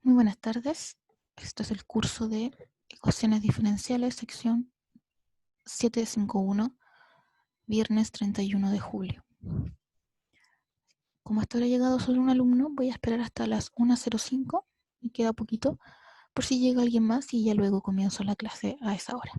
Muy buenas tardes. Este es el curso de ecuaciones diferenciales, sección 751, viernes 31 de julio. Como hasta ahora ha llegado solo un alumno, voy a esperar hasta las 1:05, me queda poquito, por si llega alguien más y ya luego comienzo la clase a esa hora.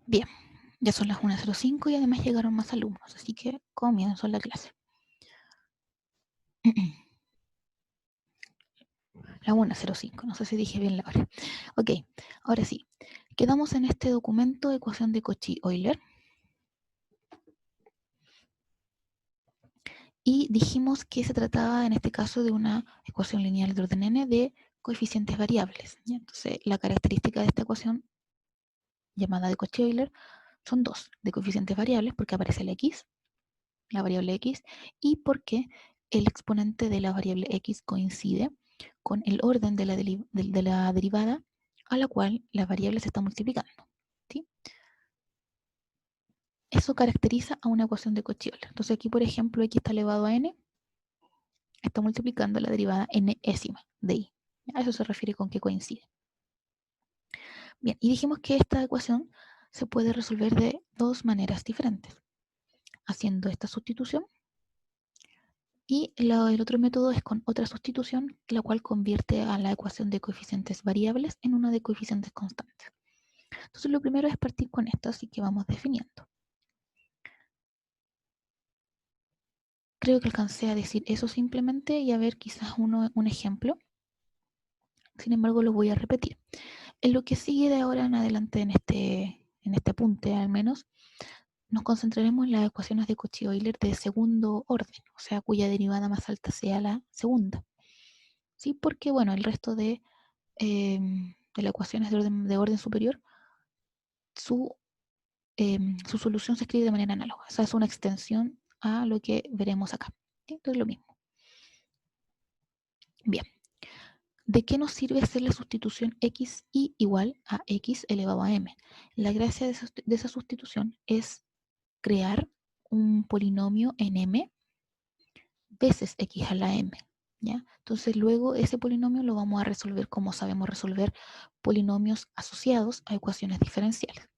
Bien, ya son las 1:05 y además llegaron más alumnos, así que comienzo la clase. La 1:05, no sé si dije bien la hora. Ok, ahora sí. Quedamos en este documento ecuación de Cauchy-Euler y dijimos que se trataba en este caso de una ecuación lineal de orden n de coeficientes variables. ¿Ya? Entonces, la característica de esta ecuación llamada de Cauchy-Euler son dos, de coeficientes variables, porque aparece la x, la variable x, y porque el exponente de la variable x coincide con el orden de la derivada a la cual la variable se está multiplicando. ¿Sí? Eso caracteriza a una ecuación de Cauchy-Euler. Entonces aquí, por ejemplo, x está elevado a n, está multiplicando la derivada n-ésima de y. A eso se refiere con que coincide. Bien, y dijimos que esta ecuación se puede resolver de dos maneras diferentes, haciendo esta sustitución y el otro método es con otra sustitución, la cual convierte a la ecuación de coeficientes variables en una de coeficientes constantes. Entonces lo primero es partir con esto, así que vamos definiendo. Creo que alcancé a decir eso simplemente y a ver quizás un ejemplo. Sin embargo, lo voy a repetir. En lo que sigue de ahora en adelante en este apunte al menos, nos concentraremos en las ecuaciones de Cauchy-Euler de segundo orden, o sea, cuya derivada más alta sea la segunda. ¿Sí? Porque, bueno, el resto de las ecuaciones de orden superior, su, su solución se escribe de manera análoga. O sea, es una extensión a lo que veremos acá. ¿Sí? Entonces, lo mismo. Bien. ¿De qué nos sirve hacer la sustitución x y igual a x elevado a m? La gracia de esa sustitución es crear un polinomio en m veces x a la m. ¿Ya? Entonces luego ese polinomio lo vamos a resolver como sabemos resolver polinomios asociados a ecuaciones diferenciales.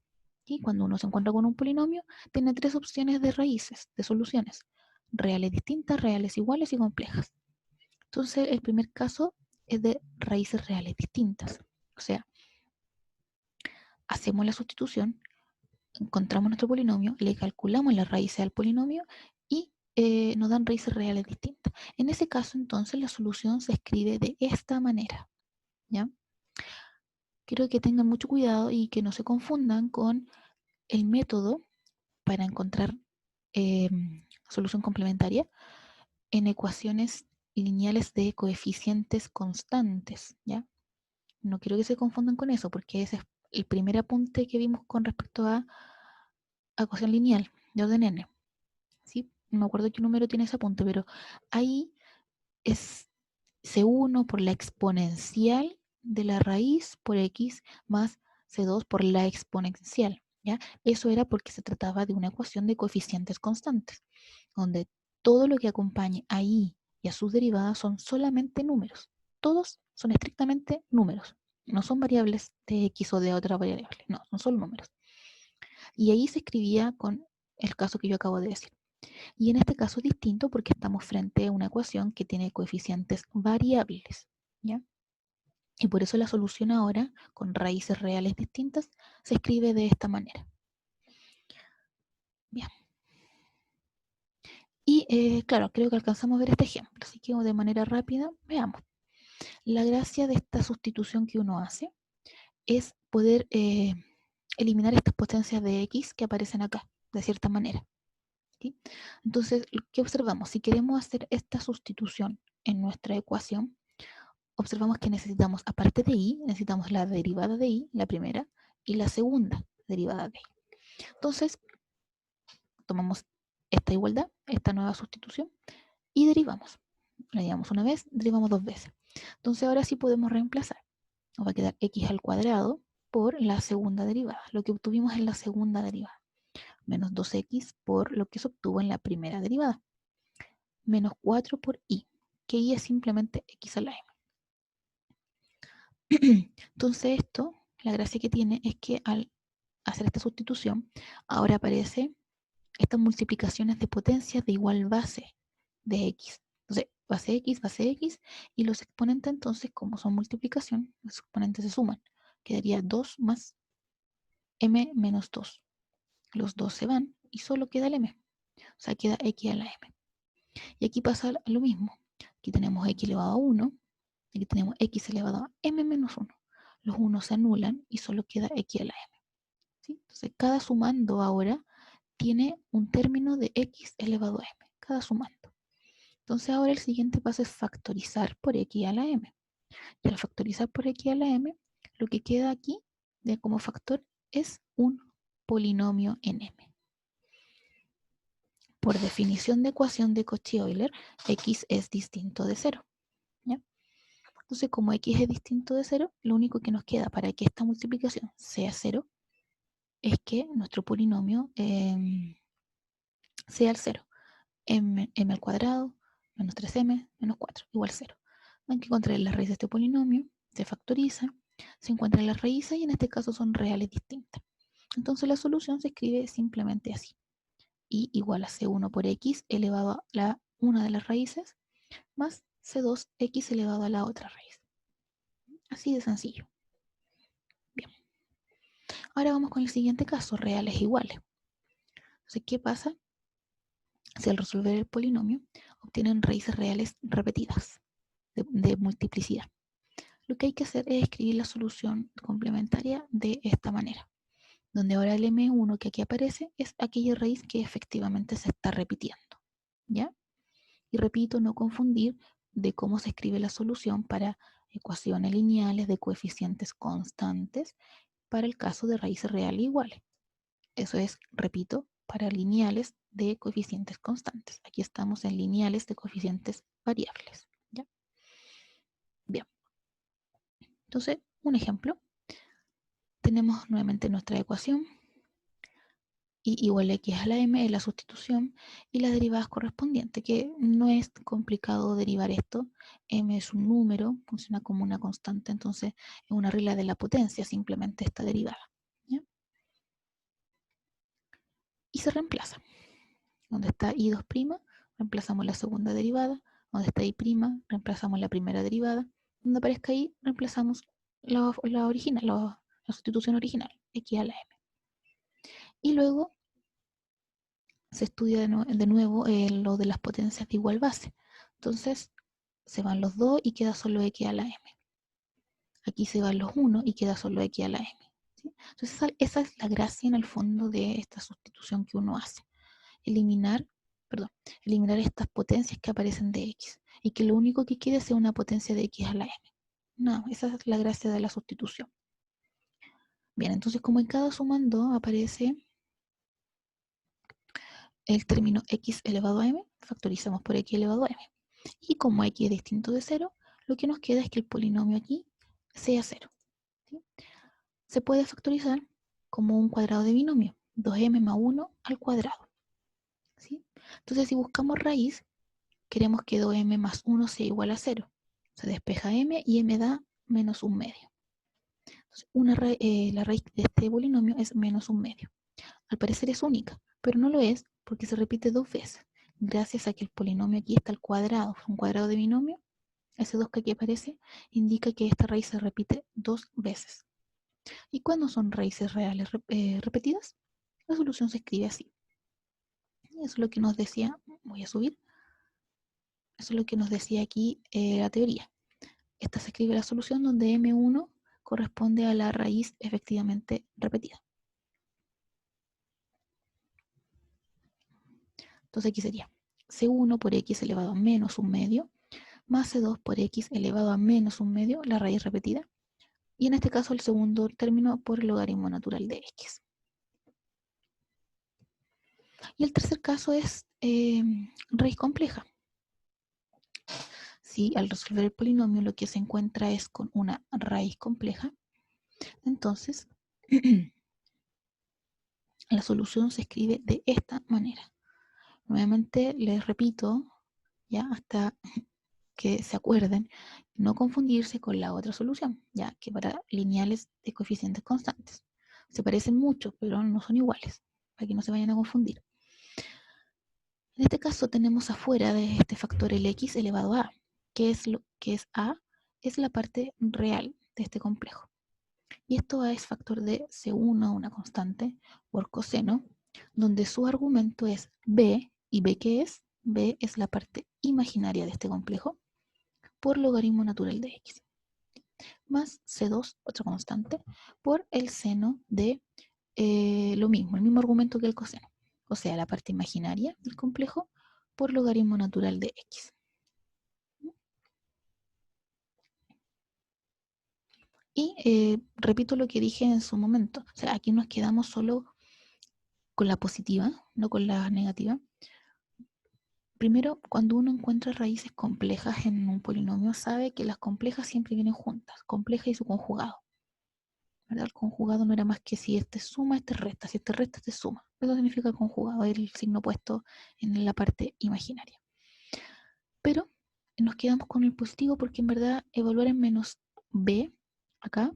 Y cuando uno se encuentra con un polinomio, tiene tres opciones de raíces, de soluciones: reales distintas, reales iguales y complejas. Entonces el primer caso es de raíces reales distintas. O sea, hacemos la sustitución, encontramos nuestro polinomio, le calculamos las raíces al polinomio y nos dan raíces reales distintas. En ese caso, entonces, la solución se escribe de esta manera. ¿Ya? Quiero que tengan mucho cuidado y que no se confundan con el método para encontrar eh, solución complementaria en ecuaciones lineales de coeficientes constantes. ¿Ya? No quiero que se confundan con eso, porque ese es el primer apunte que vimos con respecto a ecuación lineal de orden n. ¿Sí? No me acuerdo qué número tiene ese apunte, pero ahí es C1 por la exponencial de la raíz por x más C2 por la exponencial. ¿Ya? Eso era porque se trataba de una ecuación de coeficientes constantes, donde todo lo que acompañe a y a sus derivadas son solamente números. Todos son estrictamente números. No son variables de x o de otra variable. No, son solo números. Y ahí se escribía con el caso que yo acabo de decir. Y en este caso es distinto porque estamos frente a una ecuación que tiene coeficientes variables, ¿ya? Y por eso la solución ahora, con raíces reales distintas, se escribe de esta manera. Bien. Y claro, creo que alcanzamos a ver este ejemplo, así que de manera rápida, veamos. La gracia de esta sustitución que uno hace es poder eliminar estas potencias de x que aparecen acá, de cierta manera. ¿Sí? Entonces, ¿qué observamos? Si queremos hacer esta sustitución en nuestra ecuación, observamos que necesitamos, aparte de y, necesitamos la derivada de y, la primera, y la segunda derivada de y. Entonces, tomamos esta igualdad, esta nueva sustitución, y derivamos. La derivamos una vez, derivamos dos veces. Entonces, ahora sí podemos reemplazar. Nos va a quedar x al cuadrado por la segunda derivada, lo que obtuvimos en la segunda derivada, menos 2x por lo que se obtuvo en la primera derivada, menos 4 por y, que y es simplemente x a la m. Entonces esto, la gracia que tiene es que al hacer esta sustitución, ahora aparece estas multiplicaciones de potencias de igual base de x. Entonces, base x, y los exponentes entonces, como son multiplicación, los exponentes se suman. Quedaría 2 más m menos 2. Los dos se van y solo queda el m. O sea, queda x a la m. Y aquí pasa lo mismo. Aquí tenemos x elevado a 1. Aquí tenemos x elevado a m menos 1. Los 1 se anulan y solo queda x a la m. ¿Sí? Entonces, cada sumando ahora tiene un término de x elevado a m. Cada sumando. Entonces, ahora el siguiente paso es factorizar por x a la m. Y al factorizar por x a la m, lo que queda aquí de como factor es un polinomio en m. Por definición de ecuación de Cauchy-Euler, x es distinto de 0. ¿Ya? Entonces, como x es distinto de 0, lo único que nos queda para que esta multiplicación sea 0 es que nuestro polinomio sea el 0. M al cuadrado menos 3m menos 4 igual 0. Hay que encontrar la raíz de este polinomio, se factoriza, se encuentran las raíces y en este caso son reales distintas. Entonces la solución se escribe simplemente así. Y igual a C1 por X elevado a la una de las raíces más C2X elevado a la otra raíz. Así de sencillo. Bien. Ahora vamos con el siguiente caso, reales iguales. Entonces, ¿qué pasa si al resolver el polinomio obtienen raíces reales repetidas de multiplicidad? Lo que hay que hacer es escribir la solución complementaria de esta manera, donde ahora el M1 que aquí aparece es aquella raíz que efectivamente se está repitiendo, ¿ya? Y repito, no confundir de cómo se escribe la solución para ecuaciones lineales de coeficientes constantes para el caso de raíces reales iguales. Eso es, repito, para lineales de coeficientes constantes. Aquí estamos en lineales de coeficientes variables, ¿ya? Bien, entonces, un ejemplo. Tenemos nuevamente nuestra ecuación y igual a x a la m es la sustitución y las derivadas correspondientes, que no es complicado derivar esto. M es un número, funciona como una constante, entonces es una regla de la potencia simplemente esta derivada, ¿ya? Y se reemplaza. Donde está I2', reemplazamos la segunda derivada. Donde está I', reemplazamos la primera derivada. Donde aparezca I, reemplazamos la original, la sustitución original, x a la m. Y luego se estudia de nuevo lo de las potencias de igual base. Entonces se van los 2 y queda solo x a la m. Aquí se van los 1 y queda solo x a la m. ¿Sí? Entonces esa es la gracia en el fondo de esta sustitución que uno hace. Eliminar estas potencias que aparecen de x y que lo único que quede sea una potencia de x a la m. No, esa es la gracia de la sustitución. Bien, entonces como en cada sumando aparece el término x elevado a m, factorizamos por x elevado a m. Y como x es distinto de 0, lo que nos queda es que el polinomio aquí sea 0. ¿Sí? Se puede factorizar como un cuadrado de binomio, 2m más 1 al cuadrado. ¿Sí? Entonces si buscamos raíz, queremos que 2m más 1 sea igual a 0. Se despeja m y m da menos un medio. Entonces, la raíz de este polinomio es menos un medio. Al parecer es única, pero no lo es porque se repite 2 veces, gracias a que el polinomio aquí está al cuadrado, un cuadrado de binomio. Ese 2 que aquí aparece indica que esta raíz se repite 2 veces. ¿Y cuándo son raíces reales repetidas? La solución se escribe así. Eso es lo que nos decía, voy a subir, eso es lo que nos decía aquí la teoría. Esta se escribe la solución donde M1 corresponde a la raíz efectivamente repetida. Entonces aquí sería C1 por X elevado a menos un medio, más C2 por X elevado a menos un medio, la raíz repetida. Y en este caso el segundo término por el logaritmo natural de X. Y el tercer caso es raíz compleja. Si al resolver el polinomio lo que se encuentra es con una raíz compleja, entonces la solución se escribe de esta manera. Nuevamente les repito, ya hasta que se acuerden, no confundirse con la otra solución, ya que para lineales de coeficientes constantes. Se parecen mucho, pero no son iguales, para que no se vayan a confundir. En este caso tenemos afuera de este factor el x elevado a, que es a, es la parte real de este complejo. Y esto a es factor de C1, una constante, por coseno, donde su argumento es b, y b ¿qué es? B es la parte imaginaria de este complejo, por logaritmo natural de x, más C2, otra constante, por el seno de lo mismo, el mismo argumento que el coseno. O sea, la parte imaginaria del complejo por logaritmo natural de x. Y repito lo que dije en su momento. O sea, aquí nos quedamos solo con la positiva, no con la negativa. Primero, cuando uno encuentra raíces complejas en un polinomio, sabe que las complejas siempre vienen juntas, compleja y su conjugado. ¿Verdad? El conjugado no era más que si este suma, este resta, si este resta, este suma. Eso significa el conjugado, el signo puesto en la parte imaginaria. Pero nos quedamos con el positivo porque en verdad evaluar en menos b, acá,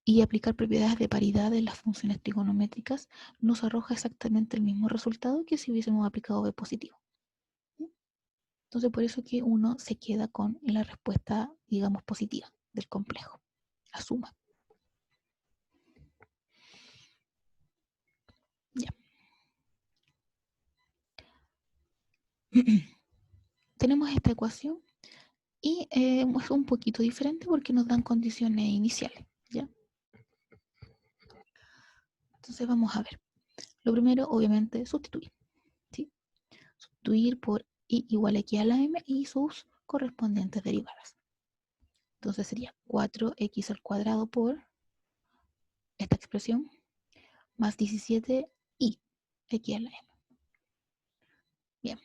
y aplicar propiedades de paridad en las funciones trigonométricas nos arroja exactamente el mismo resultado que si hubiésemos aplicado b positivo. Entonces, por eso que uno se queda con la respuesta, digamos, positiva del complejo, la suma. Ya. Tenemos esta ecuación y es un poquito diferente porque nos dan condiciones iniciales, ¿ya? Entonces vamos a ver. Lo primero, obviamente, sustituir, ¿sí? Sustituir por y igual a x a la m y sus correspondientes derivadas. Entonces sería 4x al cuadrado por esta expresión más 17y x a la m. Bien.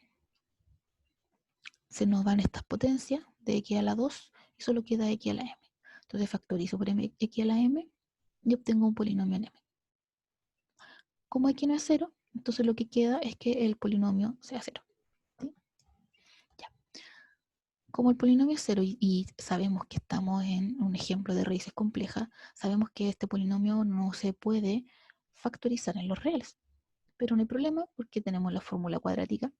Se nos van estas potencias de x a la 2 y solo queda x a la m. Entonces factorizo por x a la m y obtengo un polinomio en m. Como x no es 0, entonces lo que queda es que el polinomio sea 0. ¿Sí? Ya. Como el polinomio es 0 y sabemos que estamos en un ejemplo de raíces complejas, sabemos que este polinomio no se puede factorizar en los reales. Pero no hay problema porque tenemos la fórmula cuadrática,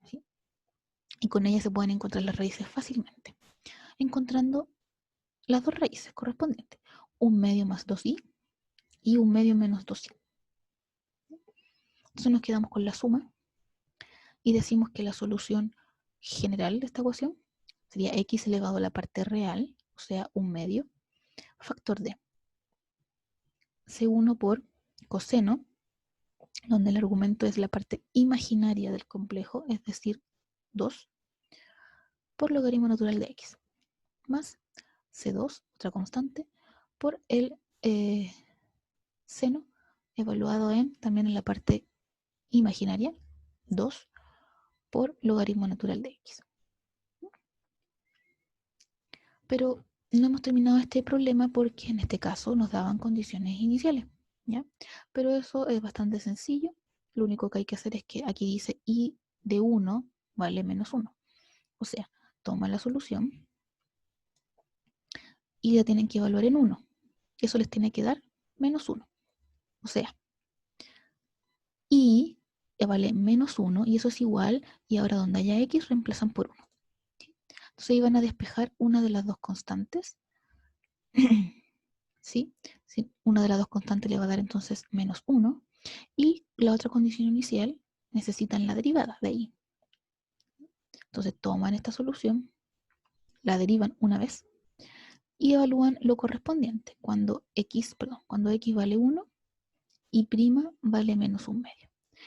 ¿sí? Y con ella se pueden encontrar las raíces fácilmente, encontrando las dos raíces correspondientes, 1/2 más 2i y 1/2 menos 2i. Entonces nos quedamos con la suma y decimos que la solución general de esta ecuación sería x elevado a la parte real, o sea, 1/2, factor de C1 por coseno, donde el argumento es la parte imaginaria del complejo, es decir, 2, por logaritmo natural de x, más C2, otra constante, por el seno, evaluado también en la parte imaginaria, 2, por logaritmo natural de x. Pero no hemos terminado este problema porque en este caso nos daban condiciones iniciales, ¿ya? Pero eso es bastante sencillo. Lo único que hay que hacer es que aquí dice y de 1 vale menos 1. O sea, toma la solución y la tienen que evaluar en 1. Eso les tiene que dar menos 1. O sea, y vale menos 1 y eso es igual, y ahora donde haya x reemplazan por 1. Entonces iban a despejar una de las dos constantes. ¿Sí? ¿Sí? Una de las dos constantes le va a dar entonces menos 1 y la otra condición inicial necesitan la derivada de ahí. Entonces toman esta solución, la derivan una vez y evalúan lo correspondiente cuando x vale 1 y prima vale menos 1/2.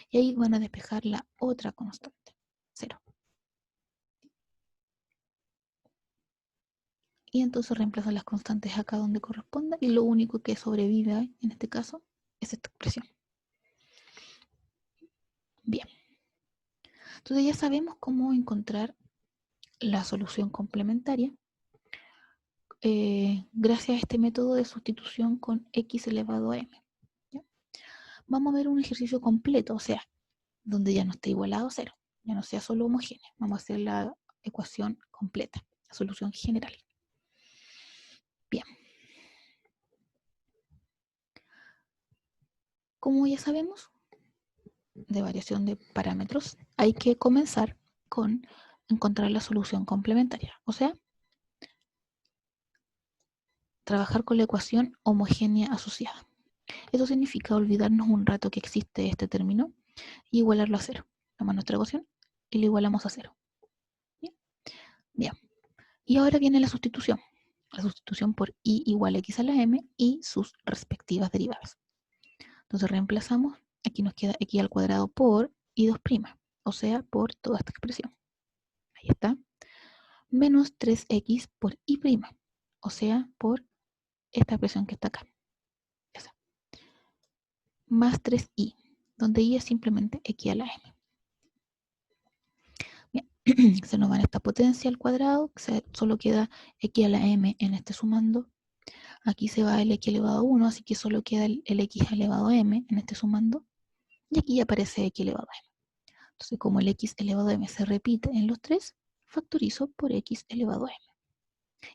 Y ahí van a despejar la otra constante, 0. Y entonces reemplazan las constantes acá donde corresponda y lo único que sobrevive en este caso es esta expresión. Bien. Entonces ya sabemos cómo encontrar la solución complementaria gracias a este método de sustitución con x elevado a m. ¿Ya? Vamos a ver un ejercicio completo, o sea, donde ya no esté igualado a 0, ya no sea solo homogénea. Vamos a hacer la ecuación completa, la solución general. Bien. Como ya sabemos, de variación de parámetros, hay que comenzar con encontrar la solución complementaria, o sea, trabajar con la ecuación homogénea asociada. Eso significa olvidarnos un rato que existe este término y igualarlo a 0. Tomamos nuestra ecuación y lo igualamos a 0. ¿Bien? Bien. Y ahora viene la sustitución. La sustitución por i igual a x a la m y sus respectivas derivadas. Entonces reemplazamos, aquí nos queda x al cuadrado por i2', o sea, por toda esta expresión. Ahí está. Menos 3x por i', o sea, por esta expresión que está acá. Esa. Más 3i, donde i es simplemente x a la m. Bien. Se nos va en esta potencia al cuadrado, solo queda x a la m en este sumando. Aquí se va el x elevado a 1, así que solo queda el x elevado a m en este sumando. Y aquí aparece x elevado a m. Entonces, como el x elevado a m se repite en los tres, factorizo por x elevado a m.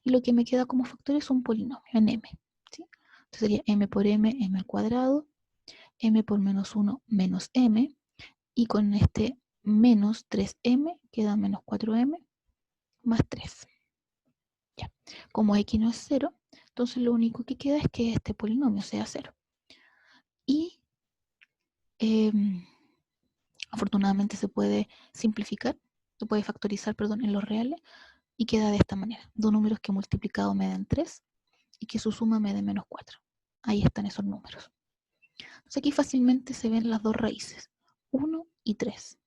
Y lo que me queda como factor es un polinomio en m, ¿sí? Entonces sería m por m, m al cuadrado, m por menos 1 menos m, y con este menos 3m queda menos 4m más 3. Ya. Como x no es 0, entonces lo único que queda es que este polinomio sea 0. Y afortunadamente se puede simplificar, se puede factorizar, perdón, en los reales, y queda de esta manera. Dos números que multiplicado me dan 3 y que su suma me dé menos 4. Ahí están esos números. Entonces aquí fácilmente se ven las dos raíces, 1 y 3.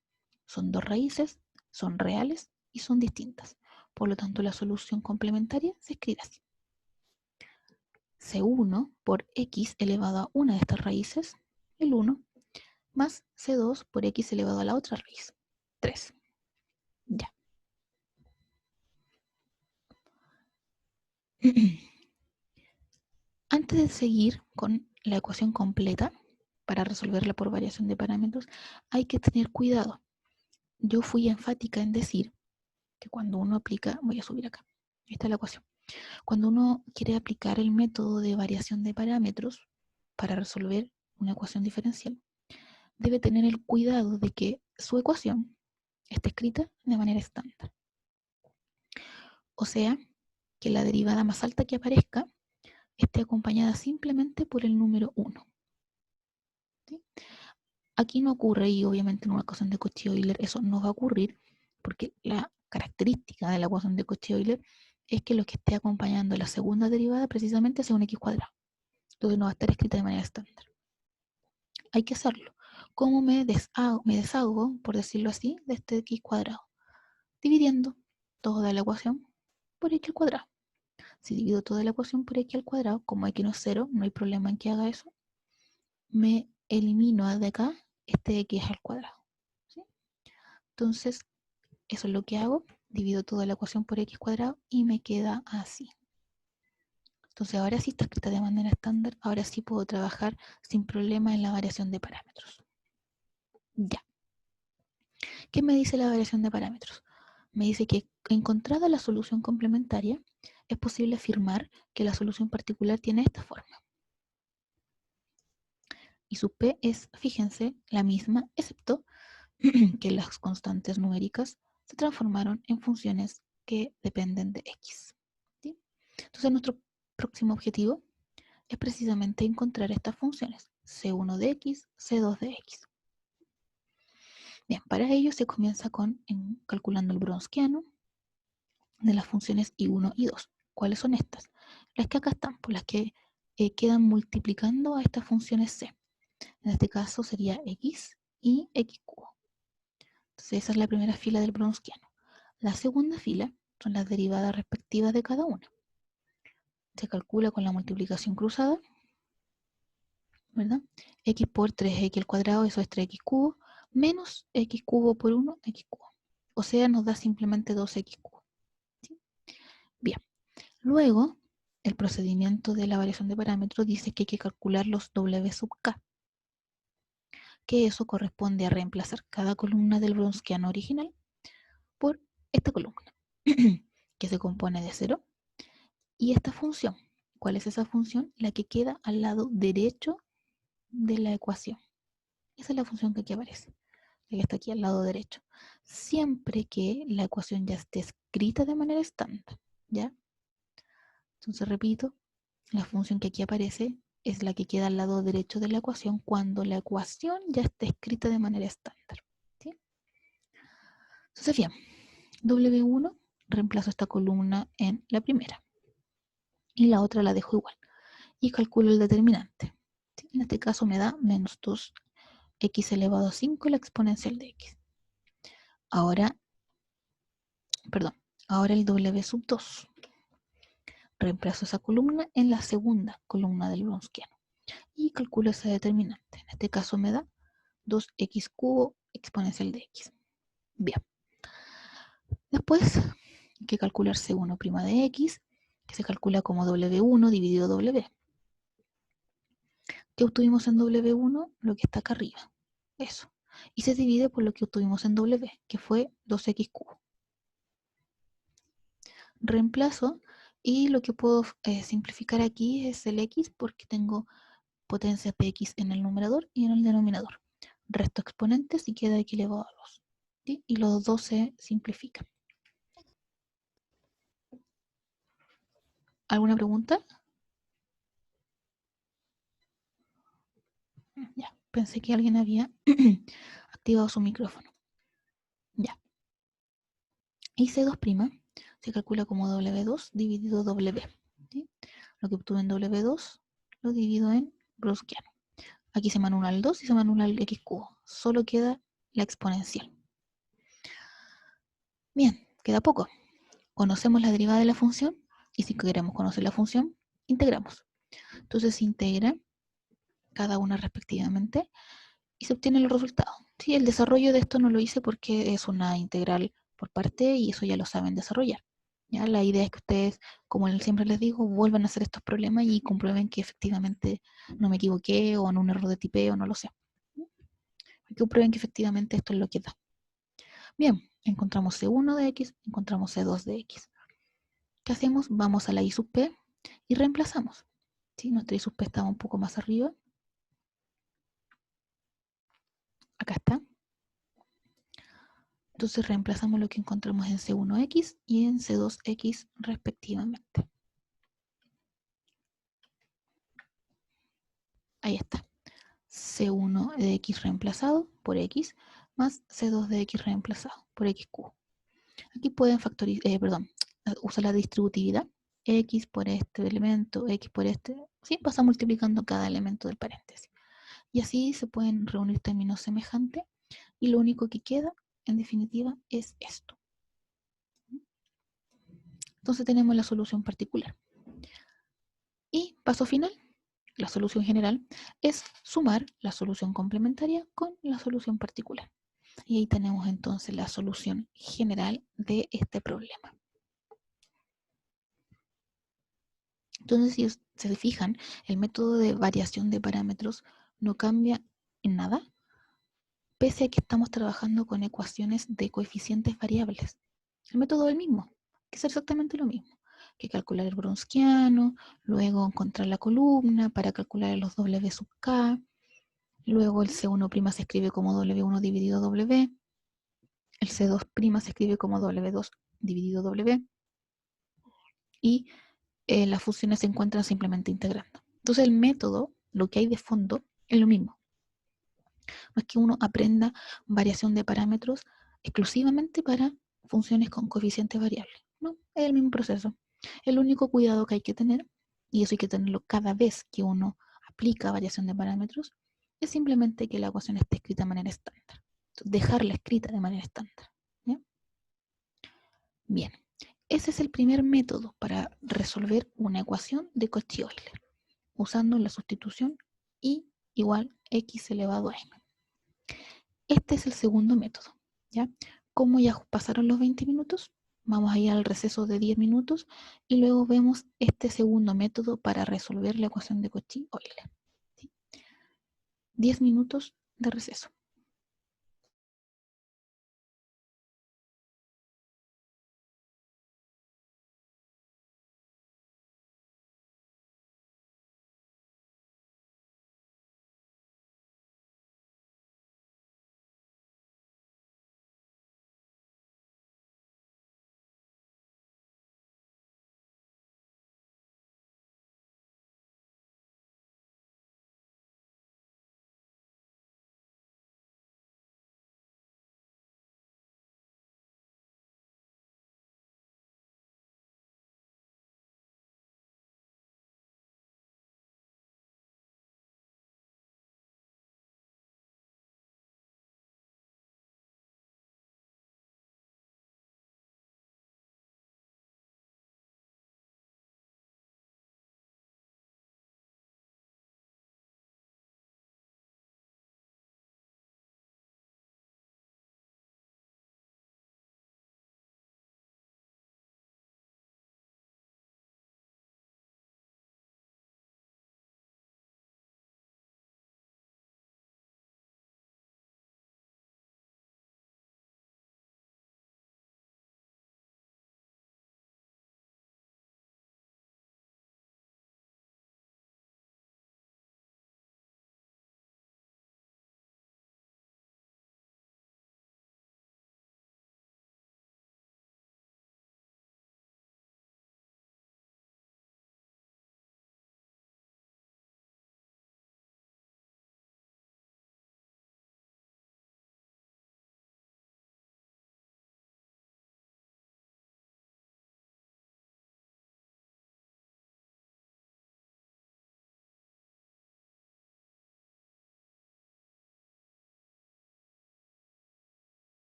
Son dos raíces, son reales y son distintas. Por lo tanto, la solución complementaria se escribe así. C1 por x elevado a una de estas raíces, el 1, más C2 por x elevado a la otra raíz, 3. Ya. Antes de seguir con la ecuación completa, para resolverla por variación de parámetros, hay que tener cuidado. Yo fui enfática en decir que cuando uno aplica, voy a subir acá, esta es la ecuación. Cuando uno quiere aplicar el método de variación de parámetros para resolver una ecuación diferencial, debe tener el cuidado de que su ecuación esté escrita de manera estándar. O sea, que la derivada más alta que aparezca esté acompañada simplemente por el número 1. ¿Sí? Aquí no ocurre, y obviamente en una ecuación de Cauchy-Euler eso no va a ocurrir, porque la característica de la ecuación de Cauchy-Euler es que lo que esté acompañando la segunda derivada precisamente sea un x cuadrado. Entonces no va a estar escrita de manera estándar. Hay que hacerlo. ¿Cómo me deshago, por decirlo así, de este x cuadrado? Dividiendo toda la ecuación por x al cuadrado. Si divido toda la ecuación por x al cuadrado, como x no es 0, no hay problema en que haga eso, me elimino de acá este x al cuadrado. ¿Sí? Entonces, eso es lo que hago. Divido toda la ecuación por x cuadrado y me queda así. Entonces, ahora sí está escrita de manera estándar. Ahora sí puedo trabajar sin problema en la variación de parámetros. Ya. ¿Qué me dice la variación de parámetros? Me dice que encontrada la solución complementaria, es posible afirmar que la solución particular tiene esta forma. Y su P es, fíjense, la misma, excepto que las constantes numéricas se transformaron en funciones que dependen de x. ¿Sí? Entonces nuestro próximo objetivo es precisamente encontrar estas funciones, C1 de x, C2 de x. Bien, para ello se comienza calculando el Browniano de las funciones I1 y 2. ¿Cuáles son estas? Las que acá están, por las que quedan multiplicando a estas funciones C. En este caso sería x y x cubo. Entonces esa es la primera fila del Browniano. La segunda fila son las derivadas respectivas de cada una. Se calcula con la multiplicación cruzada, ¿verdad? X por 3x al cuadrado, eso es 3x cubo, menos x cubo por 1, x cubo. O sea, nos da simplemente 2x cubo. ¿Sí? Bien. Luego, el procedimiento de la variación de parámetros dice que hay que calcular los W sub k, que eso corresponde a reemplazar cada columna del Browniano original por esta columna, que se compone de 0, y esta función. ¿Cuál es esa función? La que queda al lado derecho de la ecuación. Esa es la función que aquí aparece, la que está aquí al lado derecho. Siempre que la ecuación ya esté escrita de manera estándar, ¿ya? Entonces repito, la función que aquí aparece es la que queda al lado derecho de la ecuación cuando la ecuación ya esté escrita de manera estándar. ¿Sí? Entonces, bien, W1 reemplazo esta columna en la primera y la otra la dejo igual y calculo el determinante. ¿Sí? En este caso me da menos 2x elevado a 5 la exponencial de x. Ahora el W sub 2. Reemplazo esa columna en la segunda columna del Browniano y calculo ese determinante. En este caso me da 2x cubo exponencial de x. Bien. Después hay que calcular C1' de x, que se calcula como W1 dividido W. ¿Qué obtuvimos en W1? Lo que está acá arriba. Eso. Y se divide por lo que obtuvimos en W, que fue 2x cubo. Reemplazo Y lo que puedo simplificar aquí es el x porque tengo potencias de x en el numerador y en el denominador. Resto exponentes y queda x elevado a 2. ¿Sí? Y los dos se simplifican. ¿Alguna pregunta? Ya, pensé que alguien había activado su micrófono. Ya. Y C2' se calcula como W2 dividido W. ¿Sí? Lo que obtuve en W2 lo divido en Browskiano. Aquí se me anula el 2 y se me anula el x cubo. Solo queda la exponencial. Bien, queda poco. Conocemos la derivada de la función y si queremos conocer la función, integramos. Entonces se integra cada una respectivamente y se obtiene el resultado. Sí, el desarrollo de esto no lo hice porque es una integral por parte y eso ya lo saben desarrollar. ¿Ya? La idea es que ustedes, como siempre les digo, vuelvan a hacer estos problemas y comprueben que efectivamente no me equivoqué o en un error de tipeo, no lo sé. Que comprueben que efectivamente esto es lo que da. Bien, encontramos C1 de X, encontramos C2 de X. ¿Qué hacemos? Vamos a la I sub P y reemplazamos. ¿Sí? Nuestra I sub P estaba un poco más arriba. Acá está. Entonces reemplazamos lo que encontramos en C1X y en C2X respectivamente. Ahí está. C1 de X reemplazado por X más C2 de X reemplazado por X cubo. Aquí pueden usar la distributividad. X por este elemento, X por este. Sí, pasa multiplicando cada elemento del paréntesis. Y así se pueden reunir términos semejantes y lo único que queda, en definitiva, es esto. Entonces tenemos la solución particular. Y paso final, la solución general, es sumar la solución complementaria con la solución particular. Y ahí tenemos entonces la solución general de este problema. Entonces, si se fijan, el método de variación de parámetros no cambia en nada, pese a que estamos trabajando con ecuaciones de coeficientes variables. El método es el mismo, que es exactamente lo mismo, que calcular el Browskiano, luego encontrar la columna para calcular los W sub K, luego el C1' se escribe como W1 dividido W, el C2' se escribe como W2 dividido W, y las funciones se encuentran simplemente integrando. Entonces el método, lo que hay de fondo, es lo mismo. No es que uno aprenda variación de parámetros exclusivamente para funciones con coeficientes variables. No, es el mismo proceso. El único cuidado que hay que tener, y eso hay que tenerlo cada vez que uno aplica variación de parámetros, es simplemente que la ecuación esté escrita de manera estándar. Dejarla escrita de manera estándar. ¿Ya? Bien, ese es el primer método para resolver una ecuación de Cauchy-Euler, usando la sustitución I igual x elevado a m. Este es el segundo método. ¿Ya? Como ya pasaron los 20 minutos, vamos a ir al receso de 10 minutos y luego vemos este segundo método para resolver la ecuación de Cauchy-Euler. ¿Sí? 10 minutos de receso.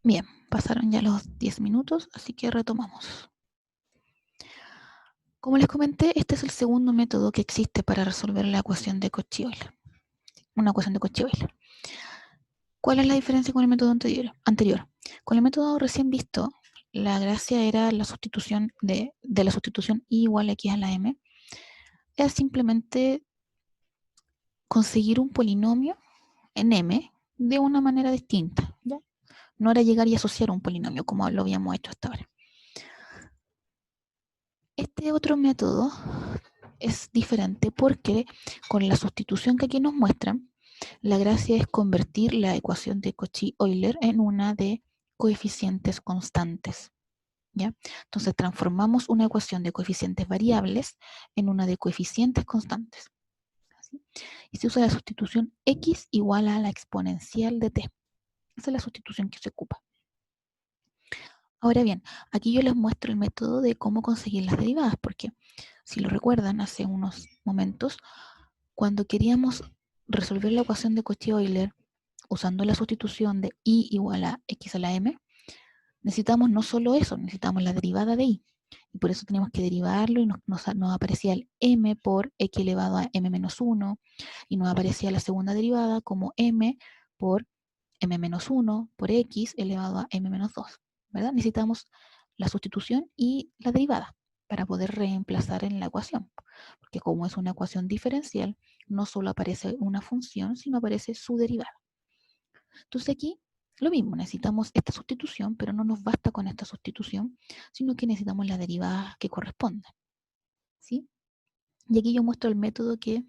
Bien, pasaron ya los 10 minutos, así que retomamos. Como les comenté, este es el segundo método que existe para resolver la ecuación de Cauchy-Euler. Una ecuación de Cauchy-Euler. ¿Cuál es la diferencia con el método anterior? Con el método recién visto, la gracia era la sustitución de la sustitución I igual a X a la M. Es simplemente conseguir un polinomio en M de una manera distinta, ¿ya? No era llegar y asociar un polinomio como lo habíamos hecho hasta ahora. Este otro método es diferente porque con la sustitución que aquí nos muestran, la gracia es convertir la ecuación de Cauchy-Euler en una de coeficientes constantes, ¿ya? Entonces transformamos una ecuación de coeficientes variables en una de coeficientes constantes. ¿Sí? Y se usa la sustitución x igual a la exponencial de t. Esa es la sustitución que se ocupa. Ahora bien, aquí yo les muestro el método de cómo conseguir las derivadas, porque si lo recuerdan hace unos momentos, cuando queríamos resolver la ecuación de Cauchy-Euler usando la sustitución de I igual a X a la M, necesitamos no solo eso, necesitamos la derivada de I. Y por eso teníamos que derivarlo y nos aparecía el M por X elevado a M menos 1 y nos aparecía la segunda derivada como M por M menos 1 por X elevado a M menos 2. ¿Verdad? Necesitamos la sustitución y la derivada para poder reemplazar en la ecuación. Porque como es una ecuación diferencial, no solo aparece una función, sino aparece su derivada. Entonces aquí lo mismo, necesitamos esta sustitución, pero no nos basta con esta sustitución, sino que necesitamos la derivada que corresponda. ¿Sí? Y aquí yo muestro el método que,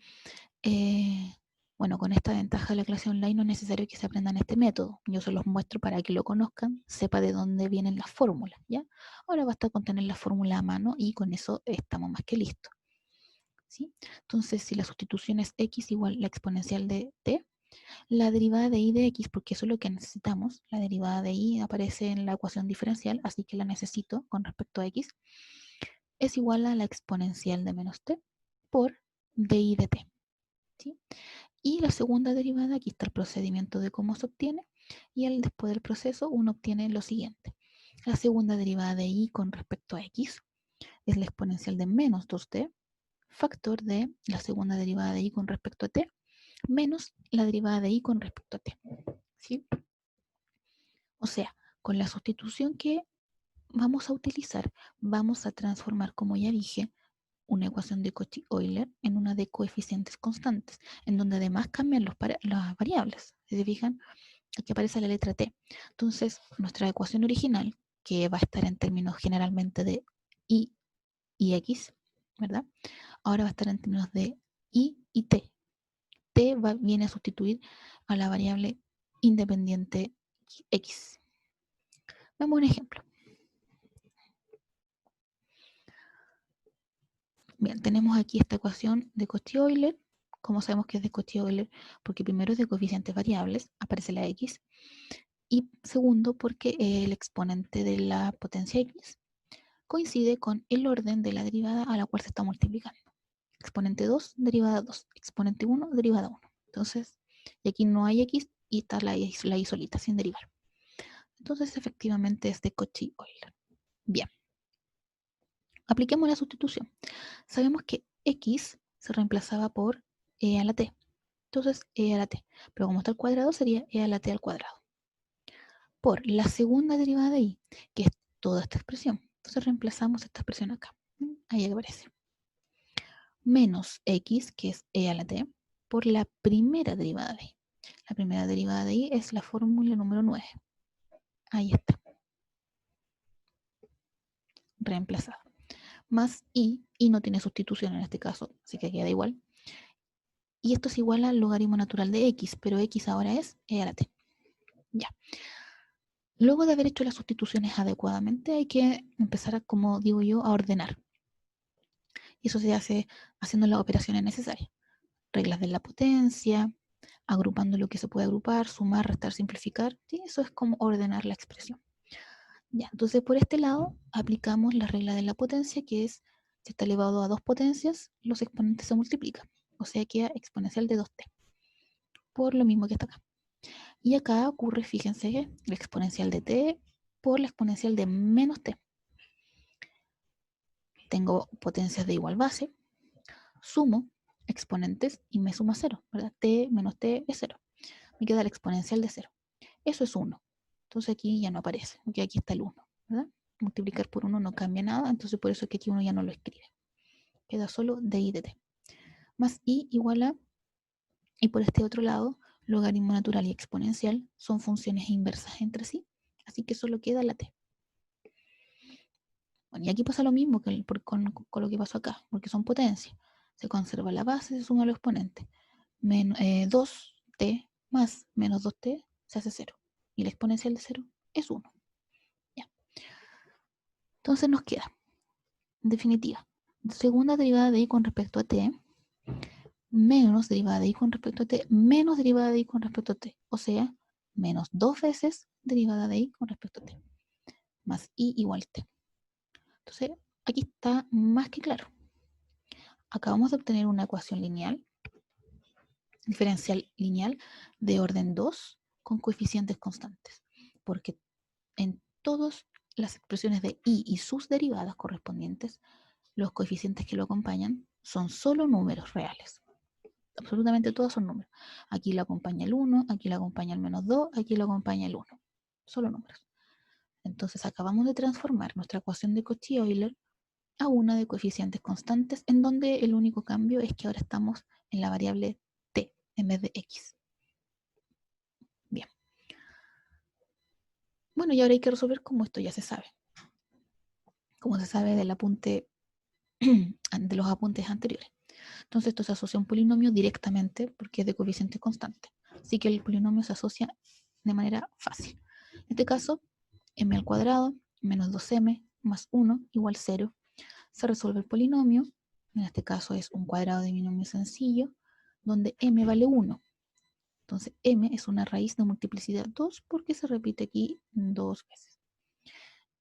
bueno, con esta ventaja de la clase online no es necesario que se aprendan este método. Yo se los muestro para que lo conozcan, sepa de dónde vienen las fórmulas, ¿ya? Ahora basta con tener la fórmula a mano y con eso estamos más que listos. ¿Sí? Entonces, si la sustitución es x igual a la exponencial de t, la derivada de y de x, porque eso es lo que necesitamos, la derivada de y aparece en la ecuación diferencial, así que la necesito con respecto a x, es igual a la exponencial de menos t por dy de t. ¿Sí? Y la segunda derivada, aquí está el procedimiento de cómo se obtiene, y después del proceso uno obtiene lo siguiente. La segunda derivada de y con respecto a x es la exponencial de menos 2t, factor de la segunda derivada de y con respecto a t, menos la derivada de y con respecto a t. ¿Sí? O sea, con la sustitución que vamos a utilizar, vamos a transformar, como ya dije, una ecuación de Cauchy-Euler en una de coeficientes constantes, en donde además cambian las variables. Si se fijan, aquí aparece la letra t. Entonces, nuestra ecuación original, que va a estar en términos generalmente de y x, ¿verdad? Ahora va a estar en términos de y t. Viene a sustituir a la variable independiente x. Veamos un ejemplo. Bien, tenemos aquí esta ecuación de Cauchy-Euler. ¿Cómo sabemos que es de Cauchy-Euler? Porque primero es de coeficientes variables, aparece la x, y segundo porque el exponente de la potencia x coincide con el orden de la derivada a la cual se está multiplicando. Exponente 2, derivada 2. Exponente 1, derivada 1. Entonces, y aquí no hay x y está la y solita, sin derivar. Entonces, efectivamente es de Cauchy-Euler. Bien. Apliquemos la sustitución. Sabemos que x se reemplazaba por e a la t. Entonces, e a la t. Pero como está al cuadrado, sería e a la t al cuadrado. Por la segunda derivada de y, que es toda esta expresión. Entonces reemplazamos esta expresión acá. Ahí aparece. Menos x, que es e a la t, por la primera derivada de y. La primera derivada de y es la fórmula número 9. Ahí está. Reemplazada. Más y no tiene sustitución en este caso, así que queda igual. Y esto es igual al logaritmo natural de x, pero x ahora es e a la t. Ya. Luego de haber hecho las sustituciones adecuadamente, hay que empezar, como digo yo, a ordenar. Y eso se hace haciendo las operaciones necesarias. Reglas de la potencia, agrupando lo que se puede agrupar, sumar, restar, simplificar. ¿Sí? Eso es como ordenar la expresión. Ya, entonces por este lado aplicamos la regla de la potencia, que es, si está elevado a dos potencias, los exponentes se multiplican. O sea, queda exponencial de 2t. Por lo mismo que está acá. Y acá ocurre, fíjense, la exponencial de t por la exponencial de menos t. Tengo potencias de igual base, sumo exponentes y me suma 0, ¿verdad? T menos t es 0. Me queda la exponencial de 0. Eso es 1. Entonces aquí ya no aparece, porque aquí está el 1, ¿verdad? Multiplicar por 1 no cambia nada, entonces por eso es que aquí uno ya no lo escribe. Queda solo di de t. Más i igual a, y por este otro lado, logaritmo natural y exponencial son funciones inversas entre sí, así que solo queda la t. Bueno, y aquí pasa lo mismo que con lo que pasó acá, porque son potencias. Se conserva la base, se suma los exponentes. 2t más menos 2t se hace 0. Y la exponencial de 0 es 1. Ya. Entonces nos queda, en definitiva, segunda derivada de y con respecto a t, menos derivada de y con respecto a t, menos derivada de y con respecto a t. O sea, menos 2 veces derivada de y con respecto a t. Más y igual t. Entonces, aquí está más que claro. Acabamos de obtener una ecuación lineal, diferencial lineal de orden 2 con coeficientes constantes, porque en todas las expresiones de y sus derivadas correspondientes, los coeficientes que lo acompañan son solo números reales. Absolutamente todos son números. Aquí lo acompaña el 1, aquí lo acompaña el menos 2, aquí lo acompaña el 1. Solo números. Entonces acabamos de transformar nuestra ecuación de Cauchy-Euler a una de coeficientes constantes, en donde el único cambio es que ahora estamos en la variable t en vez de x. Bien. Bueno, y ahora hay que resolver cómo esto ya se sabe. Como se sabe del apunte, de los apuntes anteriores. Entonces esto se asocia a un polinomio directamente porque es de coeficiente constante. Así que el polinomio se asocia de manera fácil. En este caso, m al cuadrado menos 2m más 1 igual 0. Se resuelve el polinomio. En este caso es un cuadrado de binomio sencillo, donde m vale 1. Entonces m es una raíz de multiplicidad 2 porque se repite aquí 2 veces.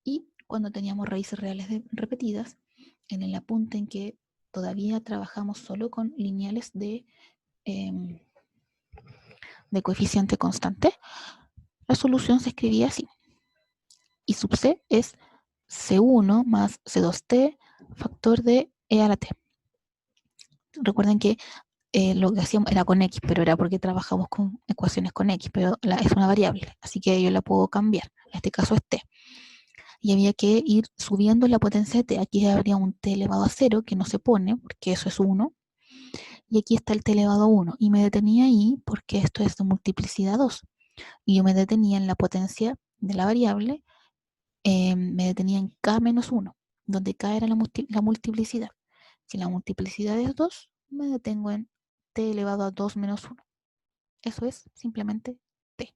Y cuando teníamos raíces reales repetidas, en el apunte en que todavía trabajamos solo con lineales de coeficiente constante, la solución se escribía así. Y sub c es c1 más c2t factor de e a la t. Recuerden que lo que hacíamos era con x, pero era porque trabajamos con ecuaciones con x, pero es una variable, así que yo la puedo cambiar. En este caso es t. Y había que ir subiendo la potencia de t. Aquí habría un t elevado a 0 que no se pone, porque eso es 1. Y aquí está el t elevado a 1. Y me detenía ahí porque esto es de multiplicidad 2. Y yo me detenía en la potencia de la variable, me detenía en k menos 1, donde k era la multiplicidad. Si la multiplicidad es 2, me detengo en t elevado a 2 menos 1. Eso es simplemente t.